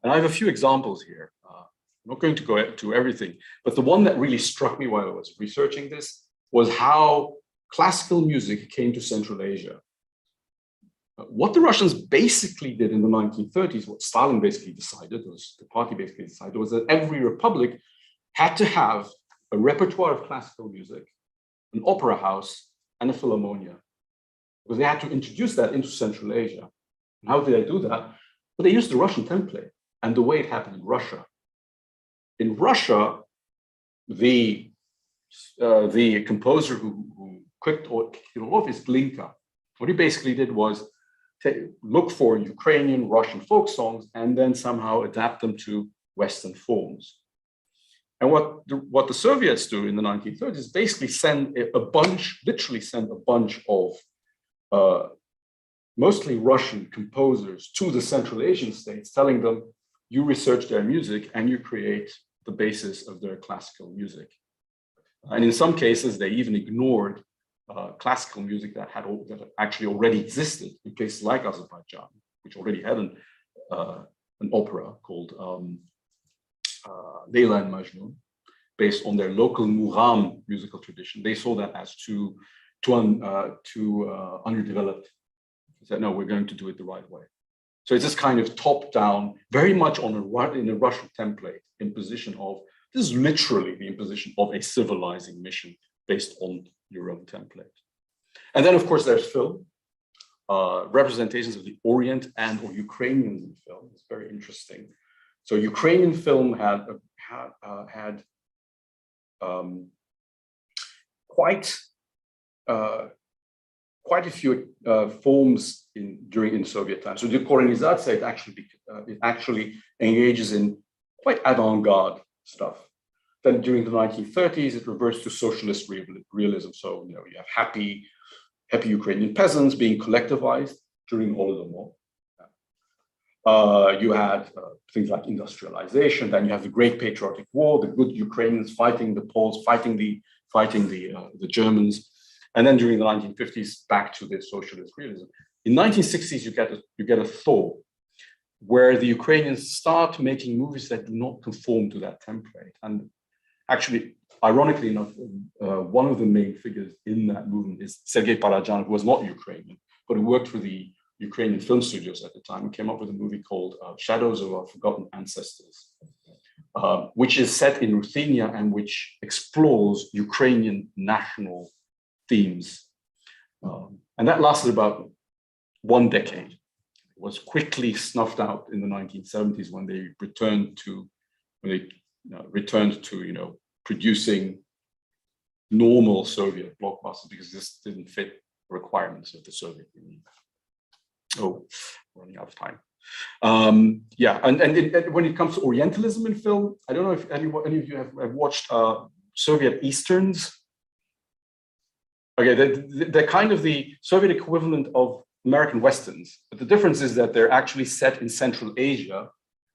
And I have a few examples here. I'm not going to go to everything, but the one that really struck me while I was researching this was how classical music came to Central Asia. What the Russians basically did in the 1930s, what Stalin basically decided, the party basically decided, was that every republic had to have a repertoire of classical music, an opera house, and a philharmonia, because they had to introduce that into Central Asia. And how did they do that? Well, they used the Russian template and the way it happened in Russia. In Russia, the composer who kicked it off is Glinka. What he basically did was look for Ukrainian, Russian folk songs and then somehow adapt them to Western forms. And what the Soviets do in the 1930s is basically literally send a bunch of mostly Russian composers to the Central Asian states, telling them, you research their music and you create the basis of their classical music. And in some cases, they even ignored classical music that actually already existed in places like Azerbaijan, which already had an opera called Leila and Majnun, based on their local Mugham musical tradition. They saw that as too underdeveloped. They said, no, we're going to do it the right way. So it's this kind of top-down, very much in a Russian template, imposition of, this is literally the imposition of a civilizing mission based on your own template. And then, of course, there's film, representations of the Orient and or Ukrainians in film. It's very interesting. So Ukrainian film had quite a few forms during Soviet times. So the Koreanization it actually engages in quite avant-garde stuff. Then during the 1930s, it reverts to socialist realism. So you have happy Ukrainian peasants being collectivized during Holodomor. You had things like industrialization. Then you have the Great Patriotic War, the good Ukrainians fighting the Poles, fighting the Germans. And then during the 1950s, back to the socialist realism. In 1960s, you get a thaw, where the Ukrainians start making movies that do not conform to that template. And actually, ironically enough, one of the main figures in that movement is Sergei Parajan, who was not Ukrainian, but who worked for the Ukrainian film studios at the time, and came up with a movie called Shadows of Our Forgotten Ancestors, which is set in Ruthenia and which explores Ukrainian national themes. And that lasted about 1 decade. It was quickly snuffed out in the 1970s when they returned to producing normal Soviet blockbusters, because this didn't fit the requirements of the Soviet Union. Oh, running out of time. Yeah, and when it comes to Orientalism in film, I don't know if any of you have watched Soviet Easterns. Okay, they're kind of the Soviet equivalent of American Westerns, but the difference is that they're actually set in Central Asia,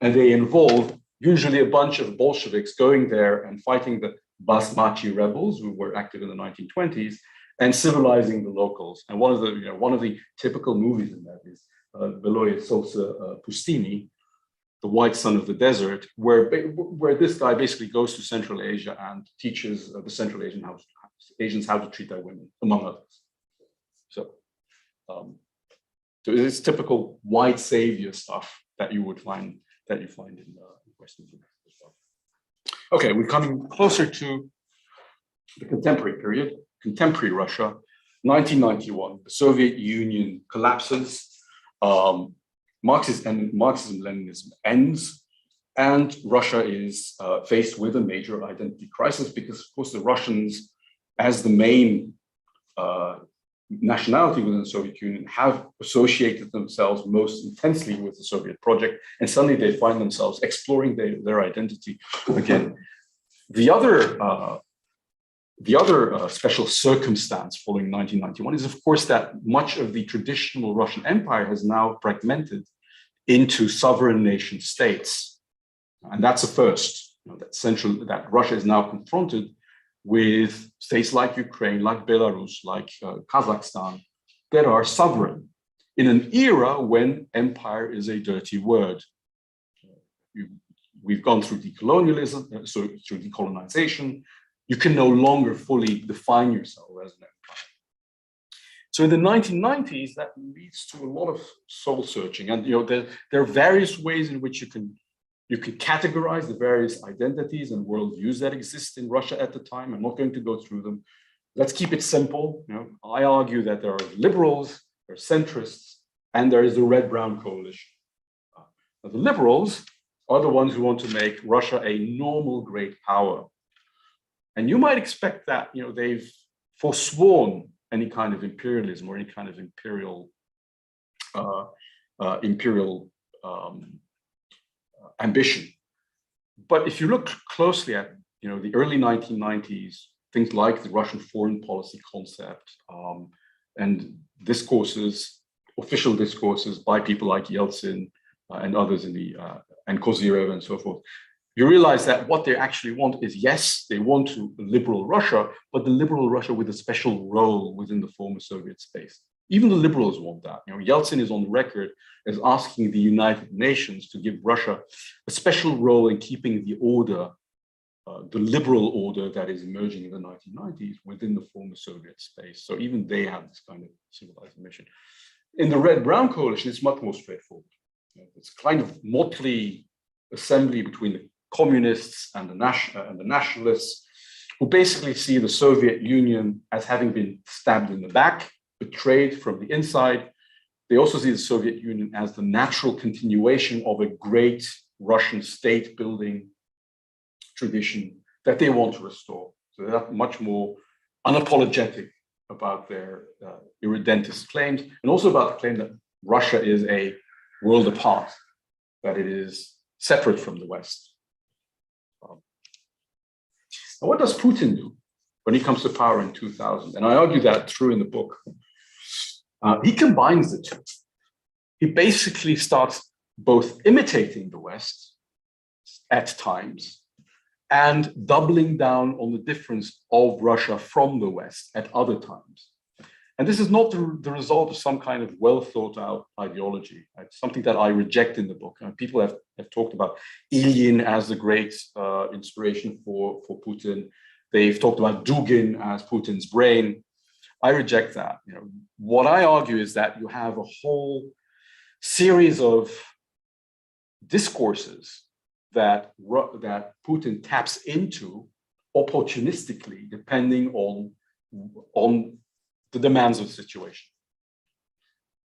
and they involve usually a bunch of Bolsheviks going there and fighting the Basmachi rebels who were active in the 1920s and civilizing the locals. And one of the typical movies in that is Beloye Solsa Pustini, the White Son of the Desert, where this guy basically goes to Central Asia and teaches the Central Asians how to treat their women, among others. So it's typical white savior stuff that you find in Western film as well. Okay, we're coming closer to the contemporary period, contemporary Russia, 1991. The Soviet Union collapses, Marxism-Leninism ends, and Russia is faced with a major identity crisis because, of course, the Russians, as the main nationality within the Soviet Union, have associated themselves most intensely with the Soviet project, and suddenly they find themselves exploring their identity again. The other special circumstance following 1991 is, of course, that much of the traditional Russian Empire has now fragmented into sovereign nation states, and that's a first. That Russia is now confronted with states like Ukraine, like Belarus, like Kazakhstan, that are sovereign in an era when empire is a dirty word. We've gone through decolonialism, so through decolonization. You can no longer fully define yourself as an empire. So in the 1990s, that leads to a lot of soul searching, and there are various ways in which you can categorize the various identities and worldviews that exist in Russia at the time. I'm not going to go through them. Let's keep it simple. I argue that there are liberals, there are centrists, and there is the red-brown coalition. Now, the liberals are the ones who want to make Russia a normal great power. And you might expect that they've forsworn any kind of imperialism or any kind of imperial ambition. But if you look closely at the early 1990s, things like the Russian foreign policy concept and discourses, official discourses by people like Yeltsin and others and Kozyrev and so forth, you realize that what they actually want is, yes, they want a liberal Russia, but the liberal Russia with a special role within the former Soviet space. Even the liberals want that. Yeltsin is on the record as asking the United Nations to give Russia a special role in keeping the order, the liberal order that is emerging in the 1990s within the former Soviet space. So even they have this kind of civilizing mission. In the red-brown coalition, it's much more straightforward. it's kind of motley assembly between the communists and the nationalists, who basically see the Soviet Union as having been stabbed in the back, betrayed from the inside. They also see the Soviet Union as the natural continuation of a great Russian state building tradition that they want to restore. So they're much more unapologetic about their irredentist claims, and also about the claim that Russia is a world apart, that it is separate from the West. Now, what does Putin do when he comes to power in 2000? And I argue that through in the book. He combines the two. He basically starts both imitating the West at times and doubling down on the difference of Russia from the West at other times. And this is not the result of some kind of well thought out ideology. It's something that I reject in the book. People have talked about Ilyin as the great inspiration for Putin. They've talked about Dugin as Putin's brain. I reject that. What I argue is that you have a whole series of discourses that Putin taps into opportunistically, depending on the demands of the situation.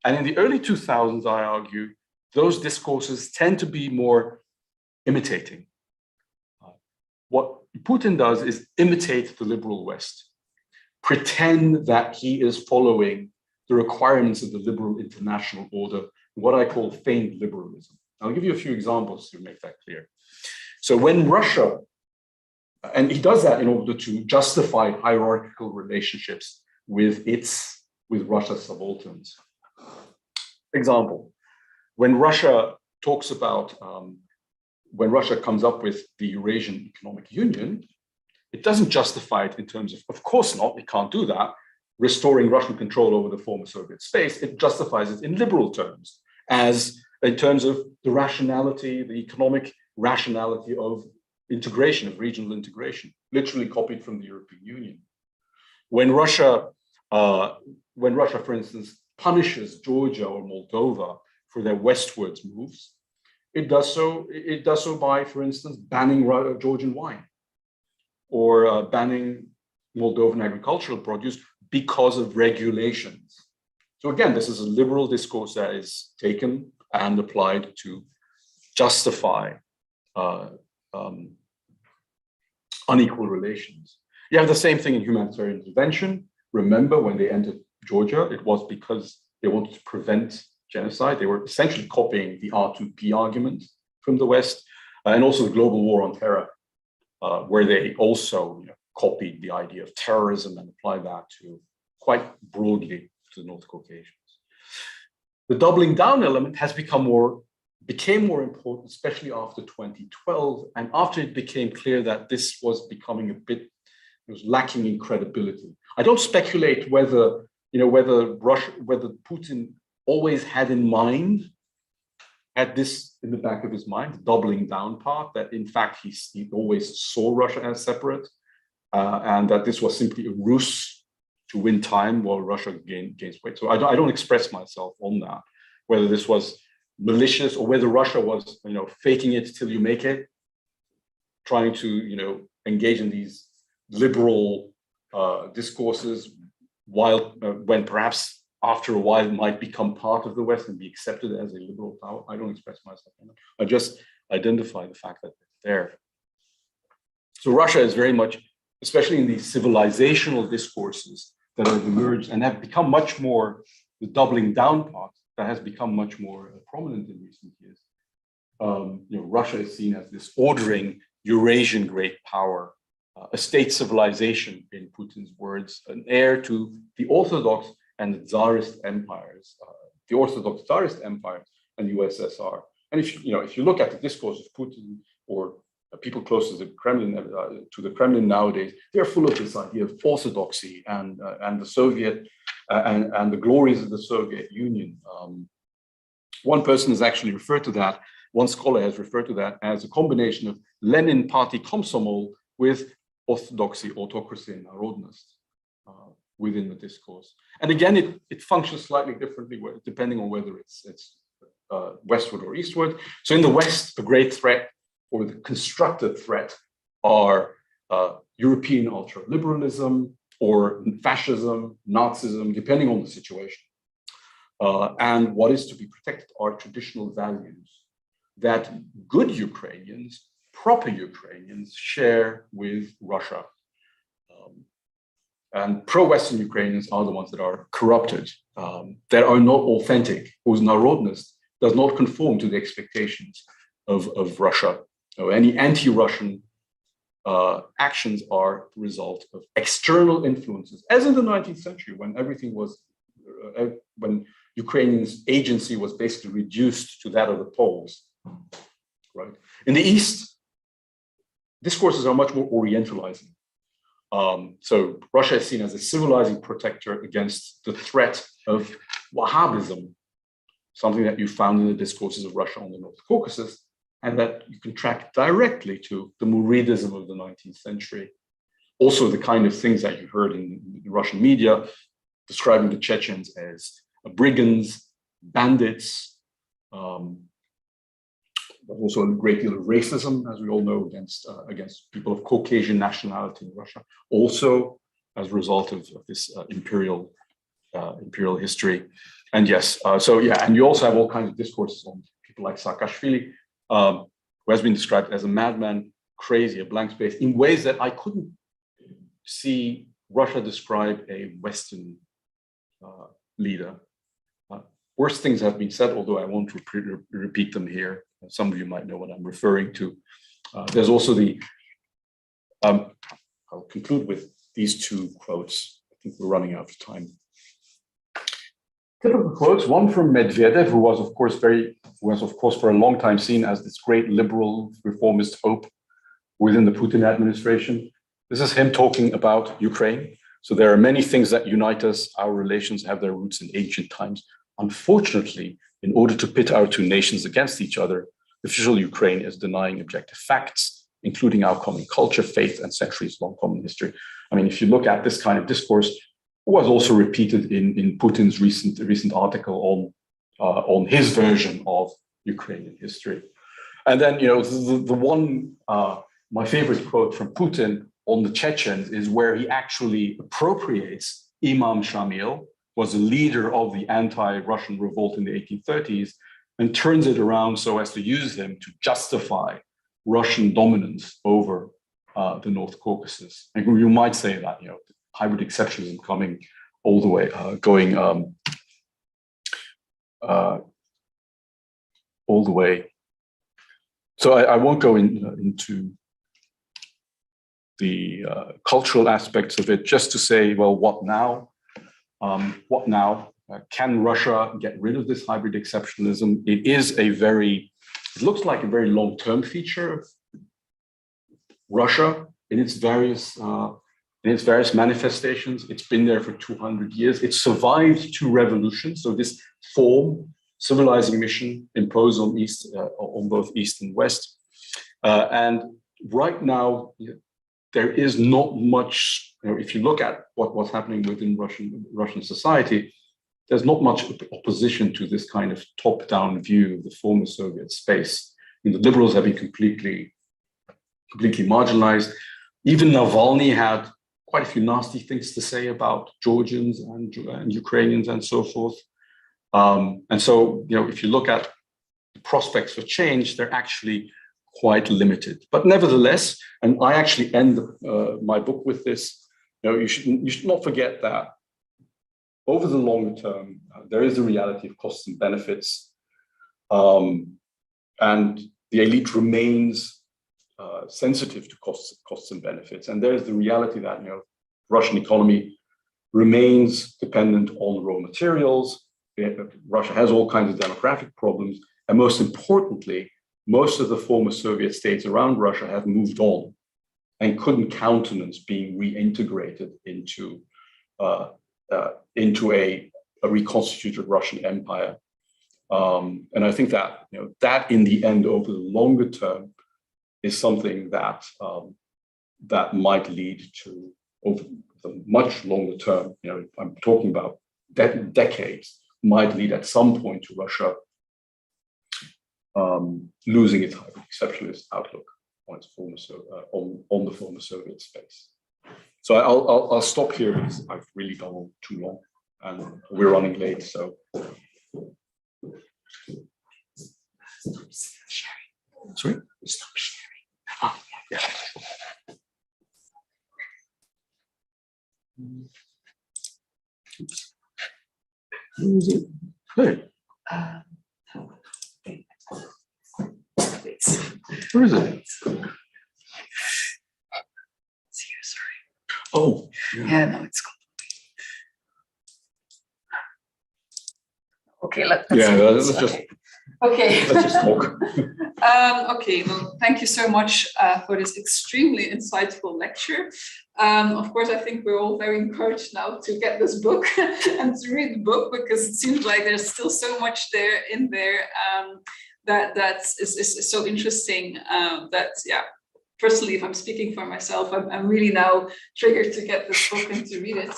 And in the early 2000s, I argue, those discourses tend to be more imitating. What Putin does is imitate the liberal West, pretend that he is following the requirements of the liberal international order, what I call feigned liberalism. I'll give you a few examples to make that clear. So when Russia, and he does that in order to justify hierarchical relationships with Russia's subalterns. Example, when Russia talks about, when Russia comes up with the Eurasian Economic Union, it doesn't justify it in terms of course not, it can't do that, restoring Russian control over the former Soviet space. It justifies it in liberal terms, as in terms of the rationality, the economic rationality of integration, of regional integration, literally copied from the European Union. When Russia, for instance, punishes Georgia or Moldova for their westwards moves, it does so by, for instance, banning Georgian wine or banning Moldovan agricultural produce because of regulations. So again, this is a liberal discourse that is taken and applied to justify unequal relations. You have the same thing in humanitarian intervention. Remember, when they entered Georgia, it was because they wanted to prevent genocide. They were essentially copying the R2P argument from the West, and also the global war on terror, where they also copied the idea of terrorism and applied that to quite broadly to the North Caucasians. The doubling down element has became more important, especially after 2012, and after it became clear that this was becoming it was lacking in credibility. I don't speculate whether Putin always had this in the back of his mind, the doubling down part, that in fact he always saw Russia as separate, and that this was simply a ruse to win time while Russia gains weight. So I don't express myself on that, whether this was malicious or whether Russia was faking it till you make it, trying to engage in these liberal discourses while when perhaps after a while it might become part of the West and be accepted as a liberal power. I don't express myself on that. I just identify the fact that it's there. So Russia is very much, especially in these civilizational discourses that have emerged and have become much more, the doubling down part that has become much more prominent in recent years. Russia is seen as this ordering Eurasian great power, a state civilization, in Putin's words, an heir to the Orthodox and the Tsarist empires, the Orthodox Tsarist empire and the USSR. And if you look at the discourse of Putin or people close to the Kremlin nowadays, they're full of this idea of orthodoxy and the Soviet and the glories of the Soviet Union. One person has actually referred to that. One scholar has referred to that as a combination of Lenin Party Komsomol with orthodoxy, autocracy, and narodnost within the discourse. And again, it functions slightly differently depending on whether it's westward or eastward. So in the West, the great threat or the constructed threat are European ultraliberalism or fascism, Nazism, depending on the situation. And what is to be protected are traditional values that good Ukrainians, proper Ukrainians share with Russia. And pro-Western Ukrainians are the ones that are corrupted, that are not authentic, whose narodnost does not conform to the expectations of Russia. So any anti-Russian actions are the result of external influences, as in the 19th century, when everything was, when Ukrainians' agency was basically reduced to that of the Poles, right? In the East, discourses are much more orientalizing. So Russia is seen as a civilizing protector against the threat of Wahhabism, something that you found in the discourses of Russia on the North Caucasus, and that you can track directly to the Muridism of the 19th century. Also, the kind of things that you heard in Russian media describing the Chechens as brigands, bandits, but also a great deal of racism, as we all know, against people of Caucasian nationality in Russia. Also, as a result of this imperial history. And yes, so yeah, and you also have all kinds of discourses on people like Saakashvili, who has been described as a madman, crazy, a blank space, in ways that I couldn't see Russia describe a Western leader. Worse things have been said, although I won't repeat them here. Some of you might know what I'm referring to. There's also the, I'll conclude with these two quotes. I think we're running out of time. Typical quotes, one from Medvedev, who was of course for a long time seen as this great liberal reformist hope within the Putin administration. This is him talking about Ukraine. So there are many things that unite us. Our relations have their roots in ancient times. Unfortunately, in order to pit our two nations against each other, official Ukraine is denying objective facts, including our common culture, faith, and centuries-long common history. I mean, if you look at this kind of discourse, it was also repeated in Putin's recent article on his version of Ukrainian history. And then, you know, the one, my favorite quote from Putin on the Chechens is where he actually appropriates Imam Shamil, was a leader of the anti-Russian revolt in the 1830s, and turns it around so as to use him to justify Russian dominance over the North Caucasus. And you might say that, you know, hybrid exceptionalism coming all the way, going all the way. So I won't go into the cultural aspects of it, just to say, well, what now? What now? Can Russia get rid of this hybrid exceptionalism? It looks like a very long-term feature of Russia in its various manifestations. It's been there for 200 years. It survived two revolutions. So this form, civilizing mission, imposed on both East and West. And right now, there is not much, you know, if you look at what's happening within Russian society, there's not much opposition to this kind of top-down view of the former Soviet space. I mean, the liberals have been completely marginalized. Even Navalny had quite a few nasty things to say about Georgians and Ukrainians and so forth. And so, you know, if you look at the prospects for change, they're actually quite limited. But nevertheless, and I actually end my book with this, you know, you should not forget that over the longer term, there is a reality of costs and benefits, and the elite remains sensitive to costs and benefits. And there's the reality that, you know, Russian economy remains dependent on raw materials. Russia has all kinds of demographic problems, and most importantly, most of the former Soviet states around Russia have moved on and couldn't countenance being reintegrated into a reconstituted Russian empire. And I think that, you know, that in the end, over the longer term, is something that that might lead to, over the much longer term, you know, I'm talking about decades, might lead at some point to Russia losing its hybrid exceptionalist outlook on its former on the former Soviet space. So I'll stop here because I've really gone on too long and we're running late. So Stop sharing. sorry. Stop sharing. Oh, yeah. Hey, where is it? It's here, sorry. Oh, Yeah, no, it's cool. Okay, let's just okay. let's just talk. Okay, well, thank you so much for this extremely insightful lecture. Of course, I think we're all very encouraged now to get this book and to read the book, because it seems like there's still so much in there that is so interesting. That, yeah, personally, if I'm speaking for myself, I'm really now triggered to get this book and to read it.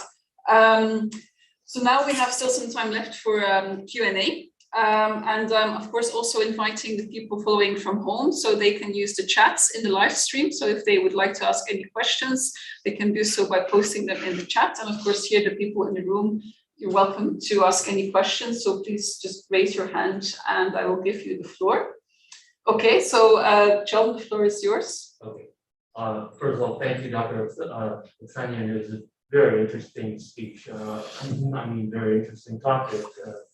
So now we have still some time left for Q&A. Of course, also inviting the people following from home so they can use the chats in the live stream. So if they would like to ask any questions, they can do so by posting them in the chat. And of course, here, the people in the room, you're welcome to ask any questions. So please just raise your hand and I will give you the floor. Okay, so John, the floor is yours. Okay. First of all, thank you, Dr. Sanya. It was a very interesting speech. I mean, very interesting topic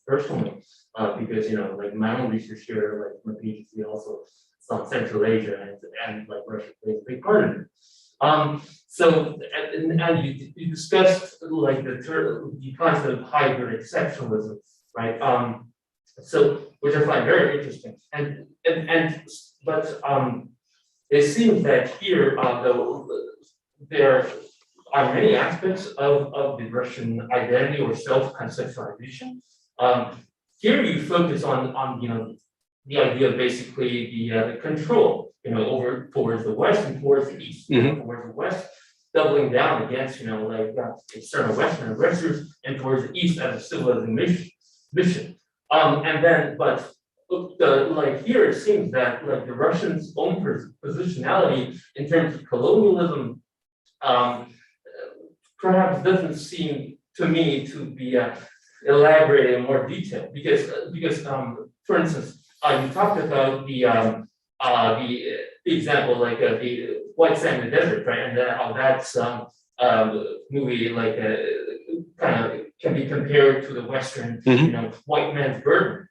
personally, because, you know, like my own research here, like my PhD also, it's on Central Asia and like Russia plays a big part of it. So, and you discussed like the concept of hybrid exceptionalism, right? So, which I find very interesting. But it seems that here, though, there are many aspects of the Russian identity or self-conceptualization. Here you focus on you know, the idea of basically the control, you know, over towards the West and towards the East. You know, towards the West, doubling down against, you know, like external Western aggressors, and towards the East as a civilizing mission. And then, but like here it seems that like the Russians' own positionality in terms of colonialism perhaps doesn't seem to me to be elaborated in more detail, because for instance, you talked about the example like the White Sand in the Desert, right, and how that's movie like kind of can be compared to the Western, you know, white man's burden.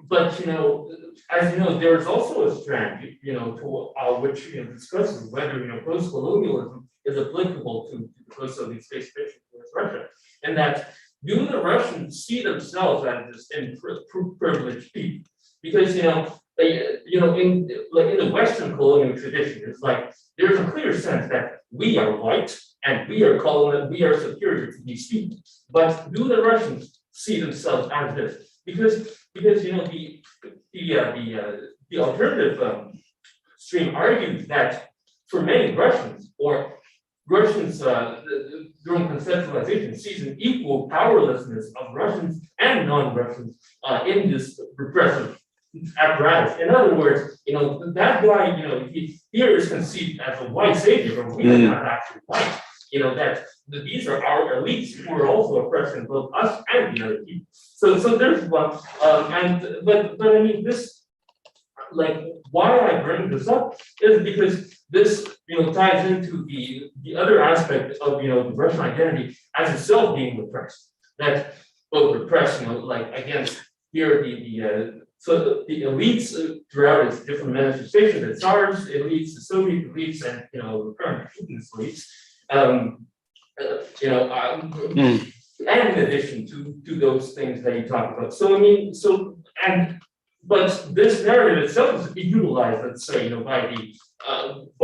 But you know, as you know, there's also a strand, you know, to which, you know, discusses whether, you know, post-colonialism is applicable to the post-Soviet space station towards Russia, and that do the Russians see themselves as this privileged people? Because, you know, in the Western colonial tradition, it's like there's a clear sense that we are white and we are superior to these people. But do the Russians see themselves as this? Because you know, the alternative stream argues that for many Russians, or Russians during conceptualization, sees an equal powerlessness of Russians and non-Russians in this repressive apparatus. In other words, you know, that guy, you know, he here is conceived as a white savior, but we are not actually white. You know, that these are our elites who are also oppressing both us and the other people. So there's one, but I mean, this, like, why I bring this up is because this, you know, ties into the other aspect of, you know, the Russian identity as itself being repressed. That both repressed, you know, like against here so the elites throughout its different manifestations, the Tsarist elites, the Soviet elites, and, you know, the current Putin's elites. You know, and in addition to those things that you talked about. So I mean, but this narrative itself is utilized, let's say, you know, by the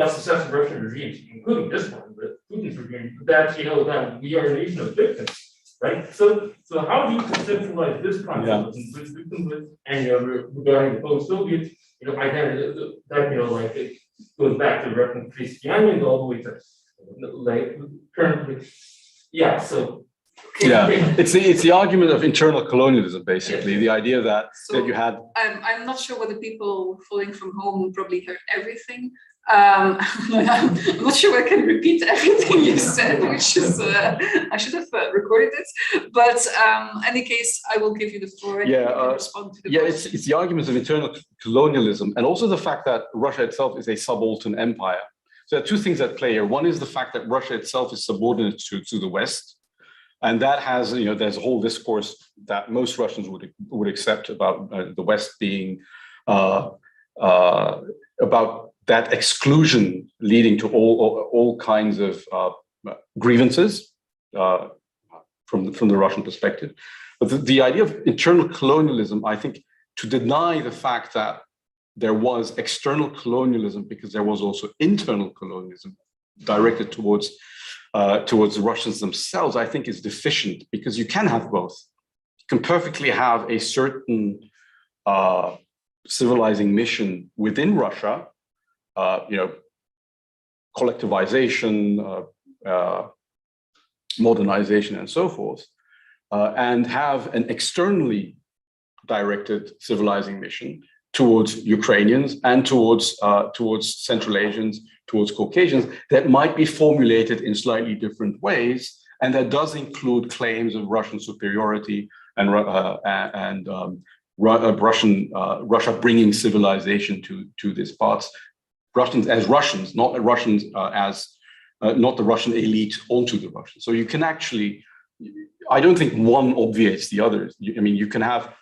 successive Russian regimes, including this one, the Putin's regime, that, you know, that we are a nation of victims, right? So how do you conceptualize this concept with victimhood and, you know, regarding the post-Soviet, you know, identity that, you know, like it goes back to Russian Christianity and all the way to like currently, yeah. So Yeah, it's the argument of internal colonialism, basically. The idea that you had. I'm not sure whether people following from home probably heard everything. I'm not sure I can repeat everything you said, which is I should have recorded it. But in any case, I will give you the floor and you can respond to the question. It's the arguments of internal colonialism, and also the fact that Russia itself is a subaltern empire. So there are two things at play here. One is the fact that Russia itself is subordinate to the West. And that has, there's a whole discourse that most Russians would accept about the West being about that exclusion leading to all kinds of grievances from the Russian perspective. But the idea of internal colonialism, I think, to deny the fact that there was external colonialism because there was also internal colonialism directed towards the Russians themselves, I think is deficient, because you can have both. You can perfectly have a certain civilizing mission within Russia, collectivization, modernization, and so forth, and have an externally directed civilizing mission towards Ukrainians and towards Central Asians, towards Caucasians, that might be formulated in slightly different ways, and that does include claims of Russian superiority and Russia bringing civilization to these parts. Russians as Russians, not Russians as not the Russian elite onto the Russians. So you can actually, I don't think one obviates the other. I mean, you can have,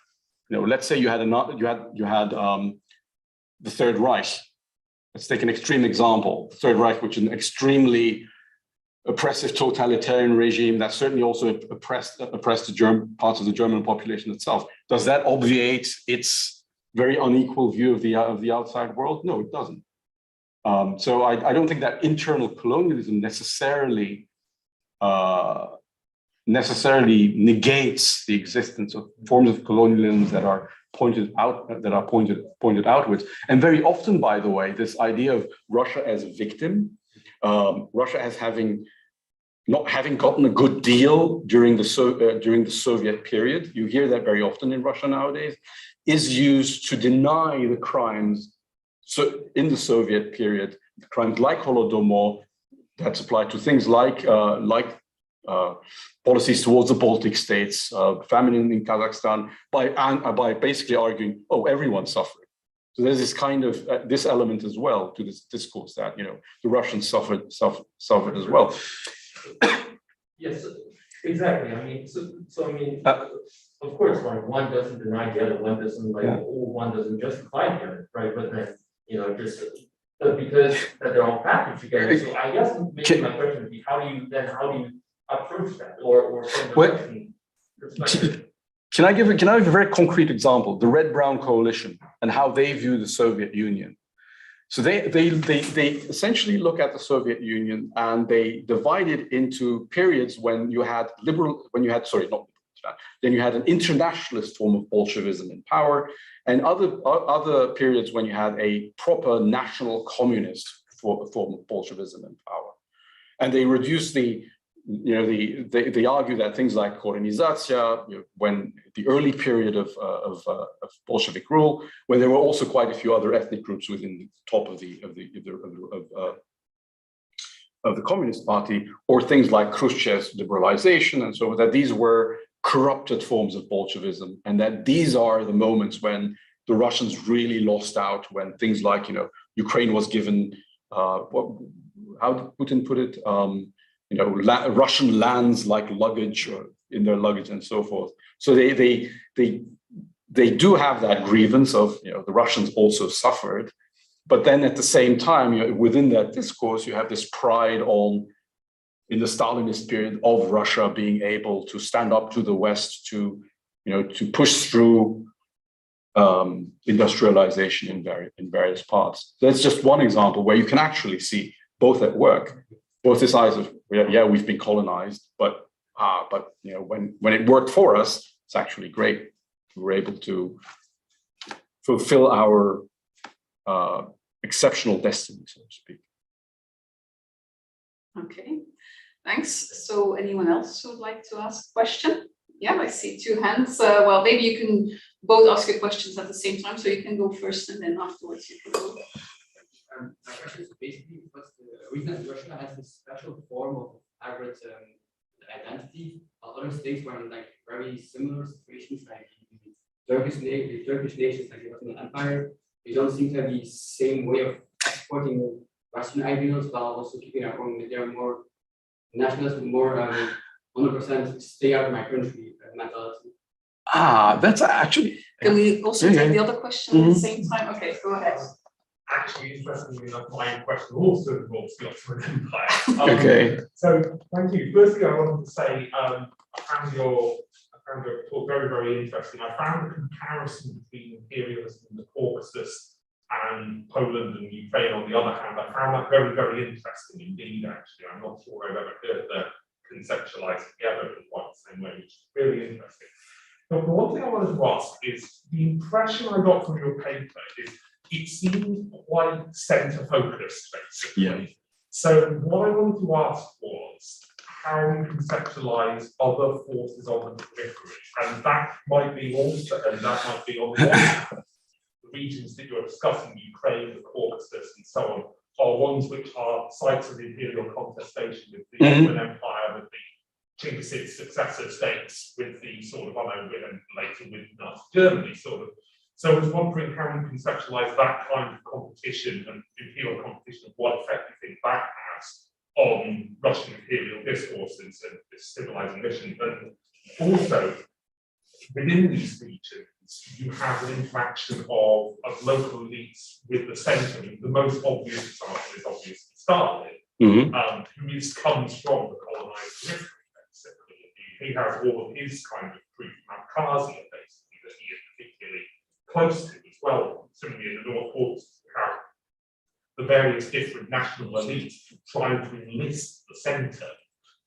let's say you had the Third Reich. Let's take an extreme example. The Third Reich, which is an extremely oppressive totalitarian regime that certainly also oppressed the German parts of the German population itself. Does that obviate its very unequal view of the outside world? No, it doesn't. So I don't think that internal colonialism necessarily negates the existence of forms of colonialism that are pointed outwards. And very often, by the way, this idea of Russia as a victim, Russia as not having gotten a good deal during the Soviet period, you hear that very often in Russia nowadays, is used to deny the crimes. So in the Soviet period, crimes like Holodomor, that's applied to things like policies towards the Baltic states, famine in Kazakhstan, by basically arguing, oh, everyone's suffering. So there's this kind of this element as well to this discourse that the Russians suffered as well. Yes, exactly. I mean, so I mean, of course, like one doesn't deny the other, one doesn't one doesn't justify the other, right? But then just because they're all packaged together. So I guess maybe my question would be, how do you approach that, or from the Russian perspective? Can I give a very concrete example? The Red-Brown coalition and how they view the Soviet Union. So they essentially look at the Soviet Union and they divide it into periods when you had then you had an internationalist form of Bolshevism in power, and other periods when you had a proper national communist form of Bolshevism in power. And they reduce they argue that things like Korenizatsiya, when the early period of Bolshevik rule, when there were also quite a few other ethnic groups within the top of the Communist Party, or things like Khrushchev's liberalization and so on, that these were corrupted forms of Bolshevism, and that these are the moments when the Russians really lost out, when things like Ukraine was given how did Putin put it? Russian lands like luggage or in their luggage and so forth. So they do have that grievance of the Russians also suffered, but then at the same time within that discourse you have this pride in the Stalinist period of Russia being able to stand up to the West to push through industrialization in various parts. So that's just one example where you can actually see both at work. Both the sides of we've been colonized, but when it worked for us, it's actually great. We were able to fulfill our exceptional destiny, so to speak. Okay, Thanks. So anyone else who would like to ask a question? Yeah, I see 2 hands. Well, maybe you can both ask your questions at the same time, so you can go first and then afterwards you can go. My question is basically because the reason that Russia has this special form of hybrid identity, other states were in like very similar situations, like the Turkish nations, like the Ottoman Empire, they don't seem to have the same way of exporting Western ideals while also keeping our own. They are more nationalist, more 100% stay out of my country mentality. That's actually. Can we also take the other question at the same time? Okay, go ahead. Actually, interestingly enough, my question also involves the Ottoman Empire. Okay. So, thank you. Firstly, I wanted to say I found your talk very, very interesting. I found the comparison between imperialism in the Caucasus and Poland and Ukraine, on the other hand, I found that very, very interesting indeed, actually. I'm not sure I've ever heard that conceptualized together in quite the same way, which is really interesting. But the one thing I wanted to ask is the impression I got from your paper is it seemed quite center focused, basically. Yeah. So what I wanted to ask was how we conceptualize other forces on the periphery, and that might be also, and that might be on the regions that you're discussing, Ukraine, the Caucasus, and so on, are ones which are sites of imperial contestation with the Ottoman Empire, with the Chinggis successive states, with the sort of and later with Nazi Germany, sort of. So I was wondering how you conceptualize that kind of competition and imperial competition, and what effect you think that has on Russian imperial discourses and this civilizing mission. And also, within these regions, you have an interaction of local elites with the center. The most obvious example is obviously Stalin, who comes from the colonized periphery, basically. He has all of his kind of proof Abkhazia, basically, that he is particularly close to as well. Similarly, in the North Caucasus, you have the various different national elites trying to enlist the center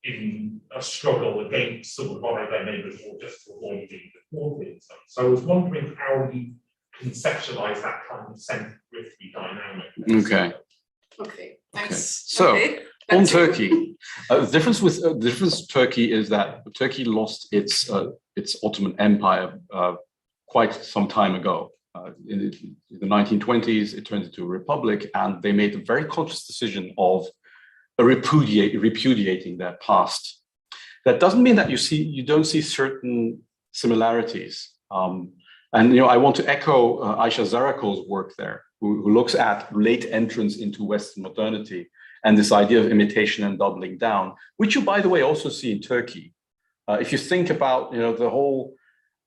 in a struggle against sort of one of their neighbours, or just to avoid being deported. So I was wondering how you conceptualize that kind of center periphery dynamic. Okay, thanks. So okay, on Turkey, the difference with Turkey is that Turkey lost its Ottoman Empire quite some time ago. In the 1920s, it turned into a republic, and they made a very conscious decision of repudiating their past. That doesn't mean that you don't see certain similarities. And I want to echo Aisha Zarakol's work there, who looks at late entrance into Western modernity and this idea of imitation and doubling down, which you, by the way, also see in Turkey. If you think about the whole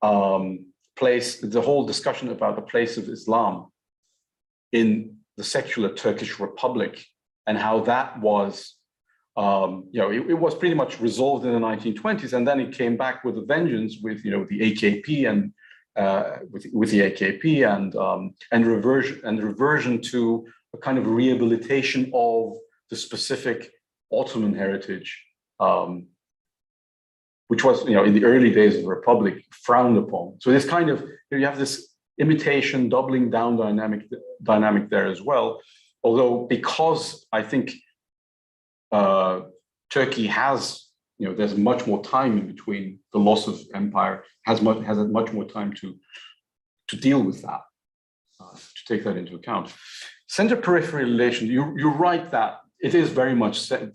the whole discussion about the place of Islam in the secular Turkish Republic, and how that was, it was pretty much resolved in the 1920s, and then it came back with a vengeance with the AKP and with the AKP and reversion to a kind of rehabilitation of the specific Ottoman heritage, which was in the early days of the Republic frowned upon. So this kind of you have this imitation, doubling down dynamic there as well. Although, because I think Turkey has, there's much more time in between the loss of empire, has much more time to deal with that, to take that into account. Center-periphery relations, you're right that it is very much, it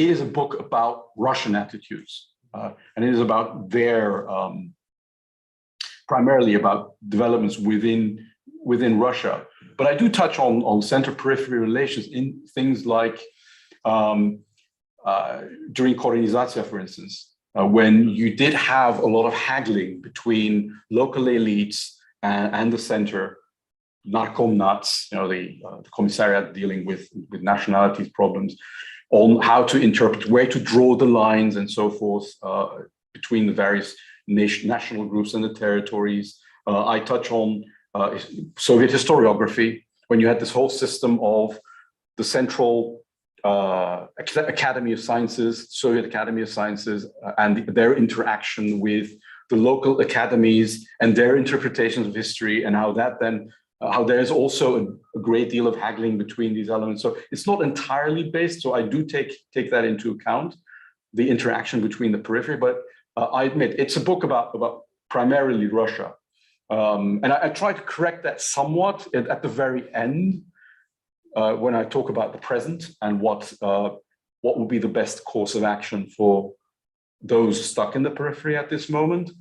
is a book about Russian attitudes, and it is about their, primarily about developments within Russia. But I do touch on center-periphery relations in things like during Korenizatsiya, for instance, when you did have a lot of haggling between local elites and the center, Narkomnats, the commissariat dealing with nationalities problems, on how to interpret, where to draw the lines and so forth between the various national groups and the territories. I touch on Soviet historiography, when you had this whole system of the Central Academy of Sciences, Soviet Academy of Sciences, and their interaction with the local academies and their interpretations of history, and how that then how there's also a great deal of haggling between these elements. So it's not entirely based. So I do take that into account, the interaction between the periphery. But I admit it's a book about primarily Russia, and I try to correct that somewhat at the very end when I talk about the present and what would be the best course of action for those stuck in the periphery at this moment.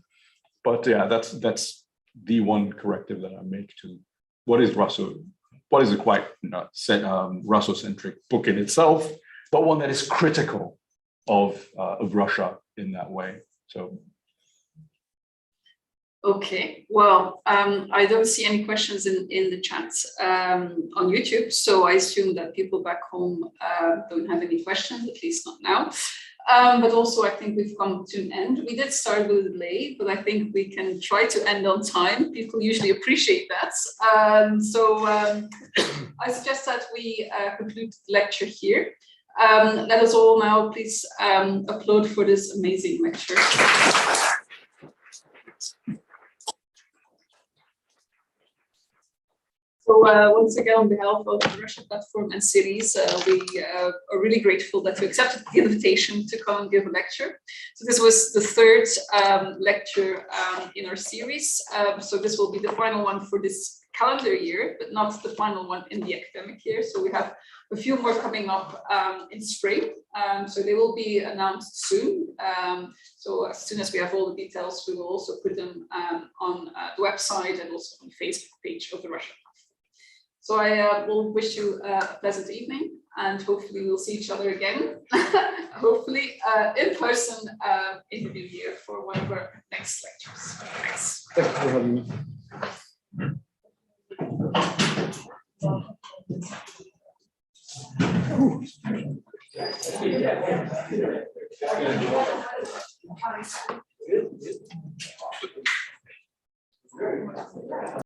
But yeah, that's the one corrective that I make to what is a quite Russo-centric book in itself, but one that is critical of Russia in that way. So. Okay, well, I don't see any questions in the chat on YouTube, so I assume that people back home don't have any questions, at least not now. But also, I think we've come to an end. We did start with a delay, but I think we can try to end on time. People usually appreciate that. I suggest that we conclude the lecture here. Let us all now please applaud for this amazing lecture. So once again, on behalf of the Russia platform and series, we are really grateful that you accepted the invitation to come and give a lecture. So this was the third lecture in our series. So this will be the final one for this calendar year, but not the final one in the academic year. So we have a few more coming up in spring. So they will be announced soon. So as soon as we have all the details, we will also put them on the website and also on the Facebook page of the Russia. So I will wish you a pleasant evening, and hopefully we'll see each other again, hopefully in person in the new year for one of our next lectures. Thanks. Thanks for having me.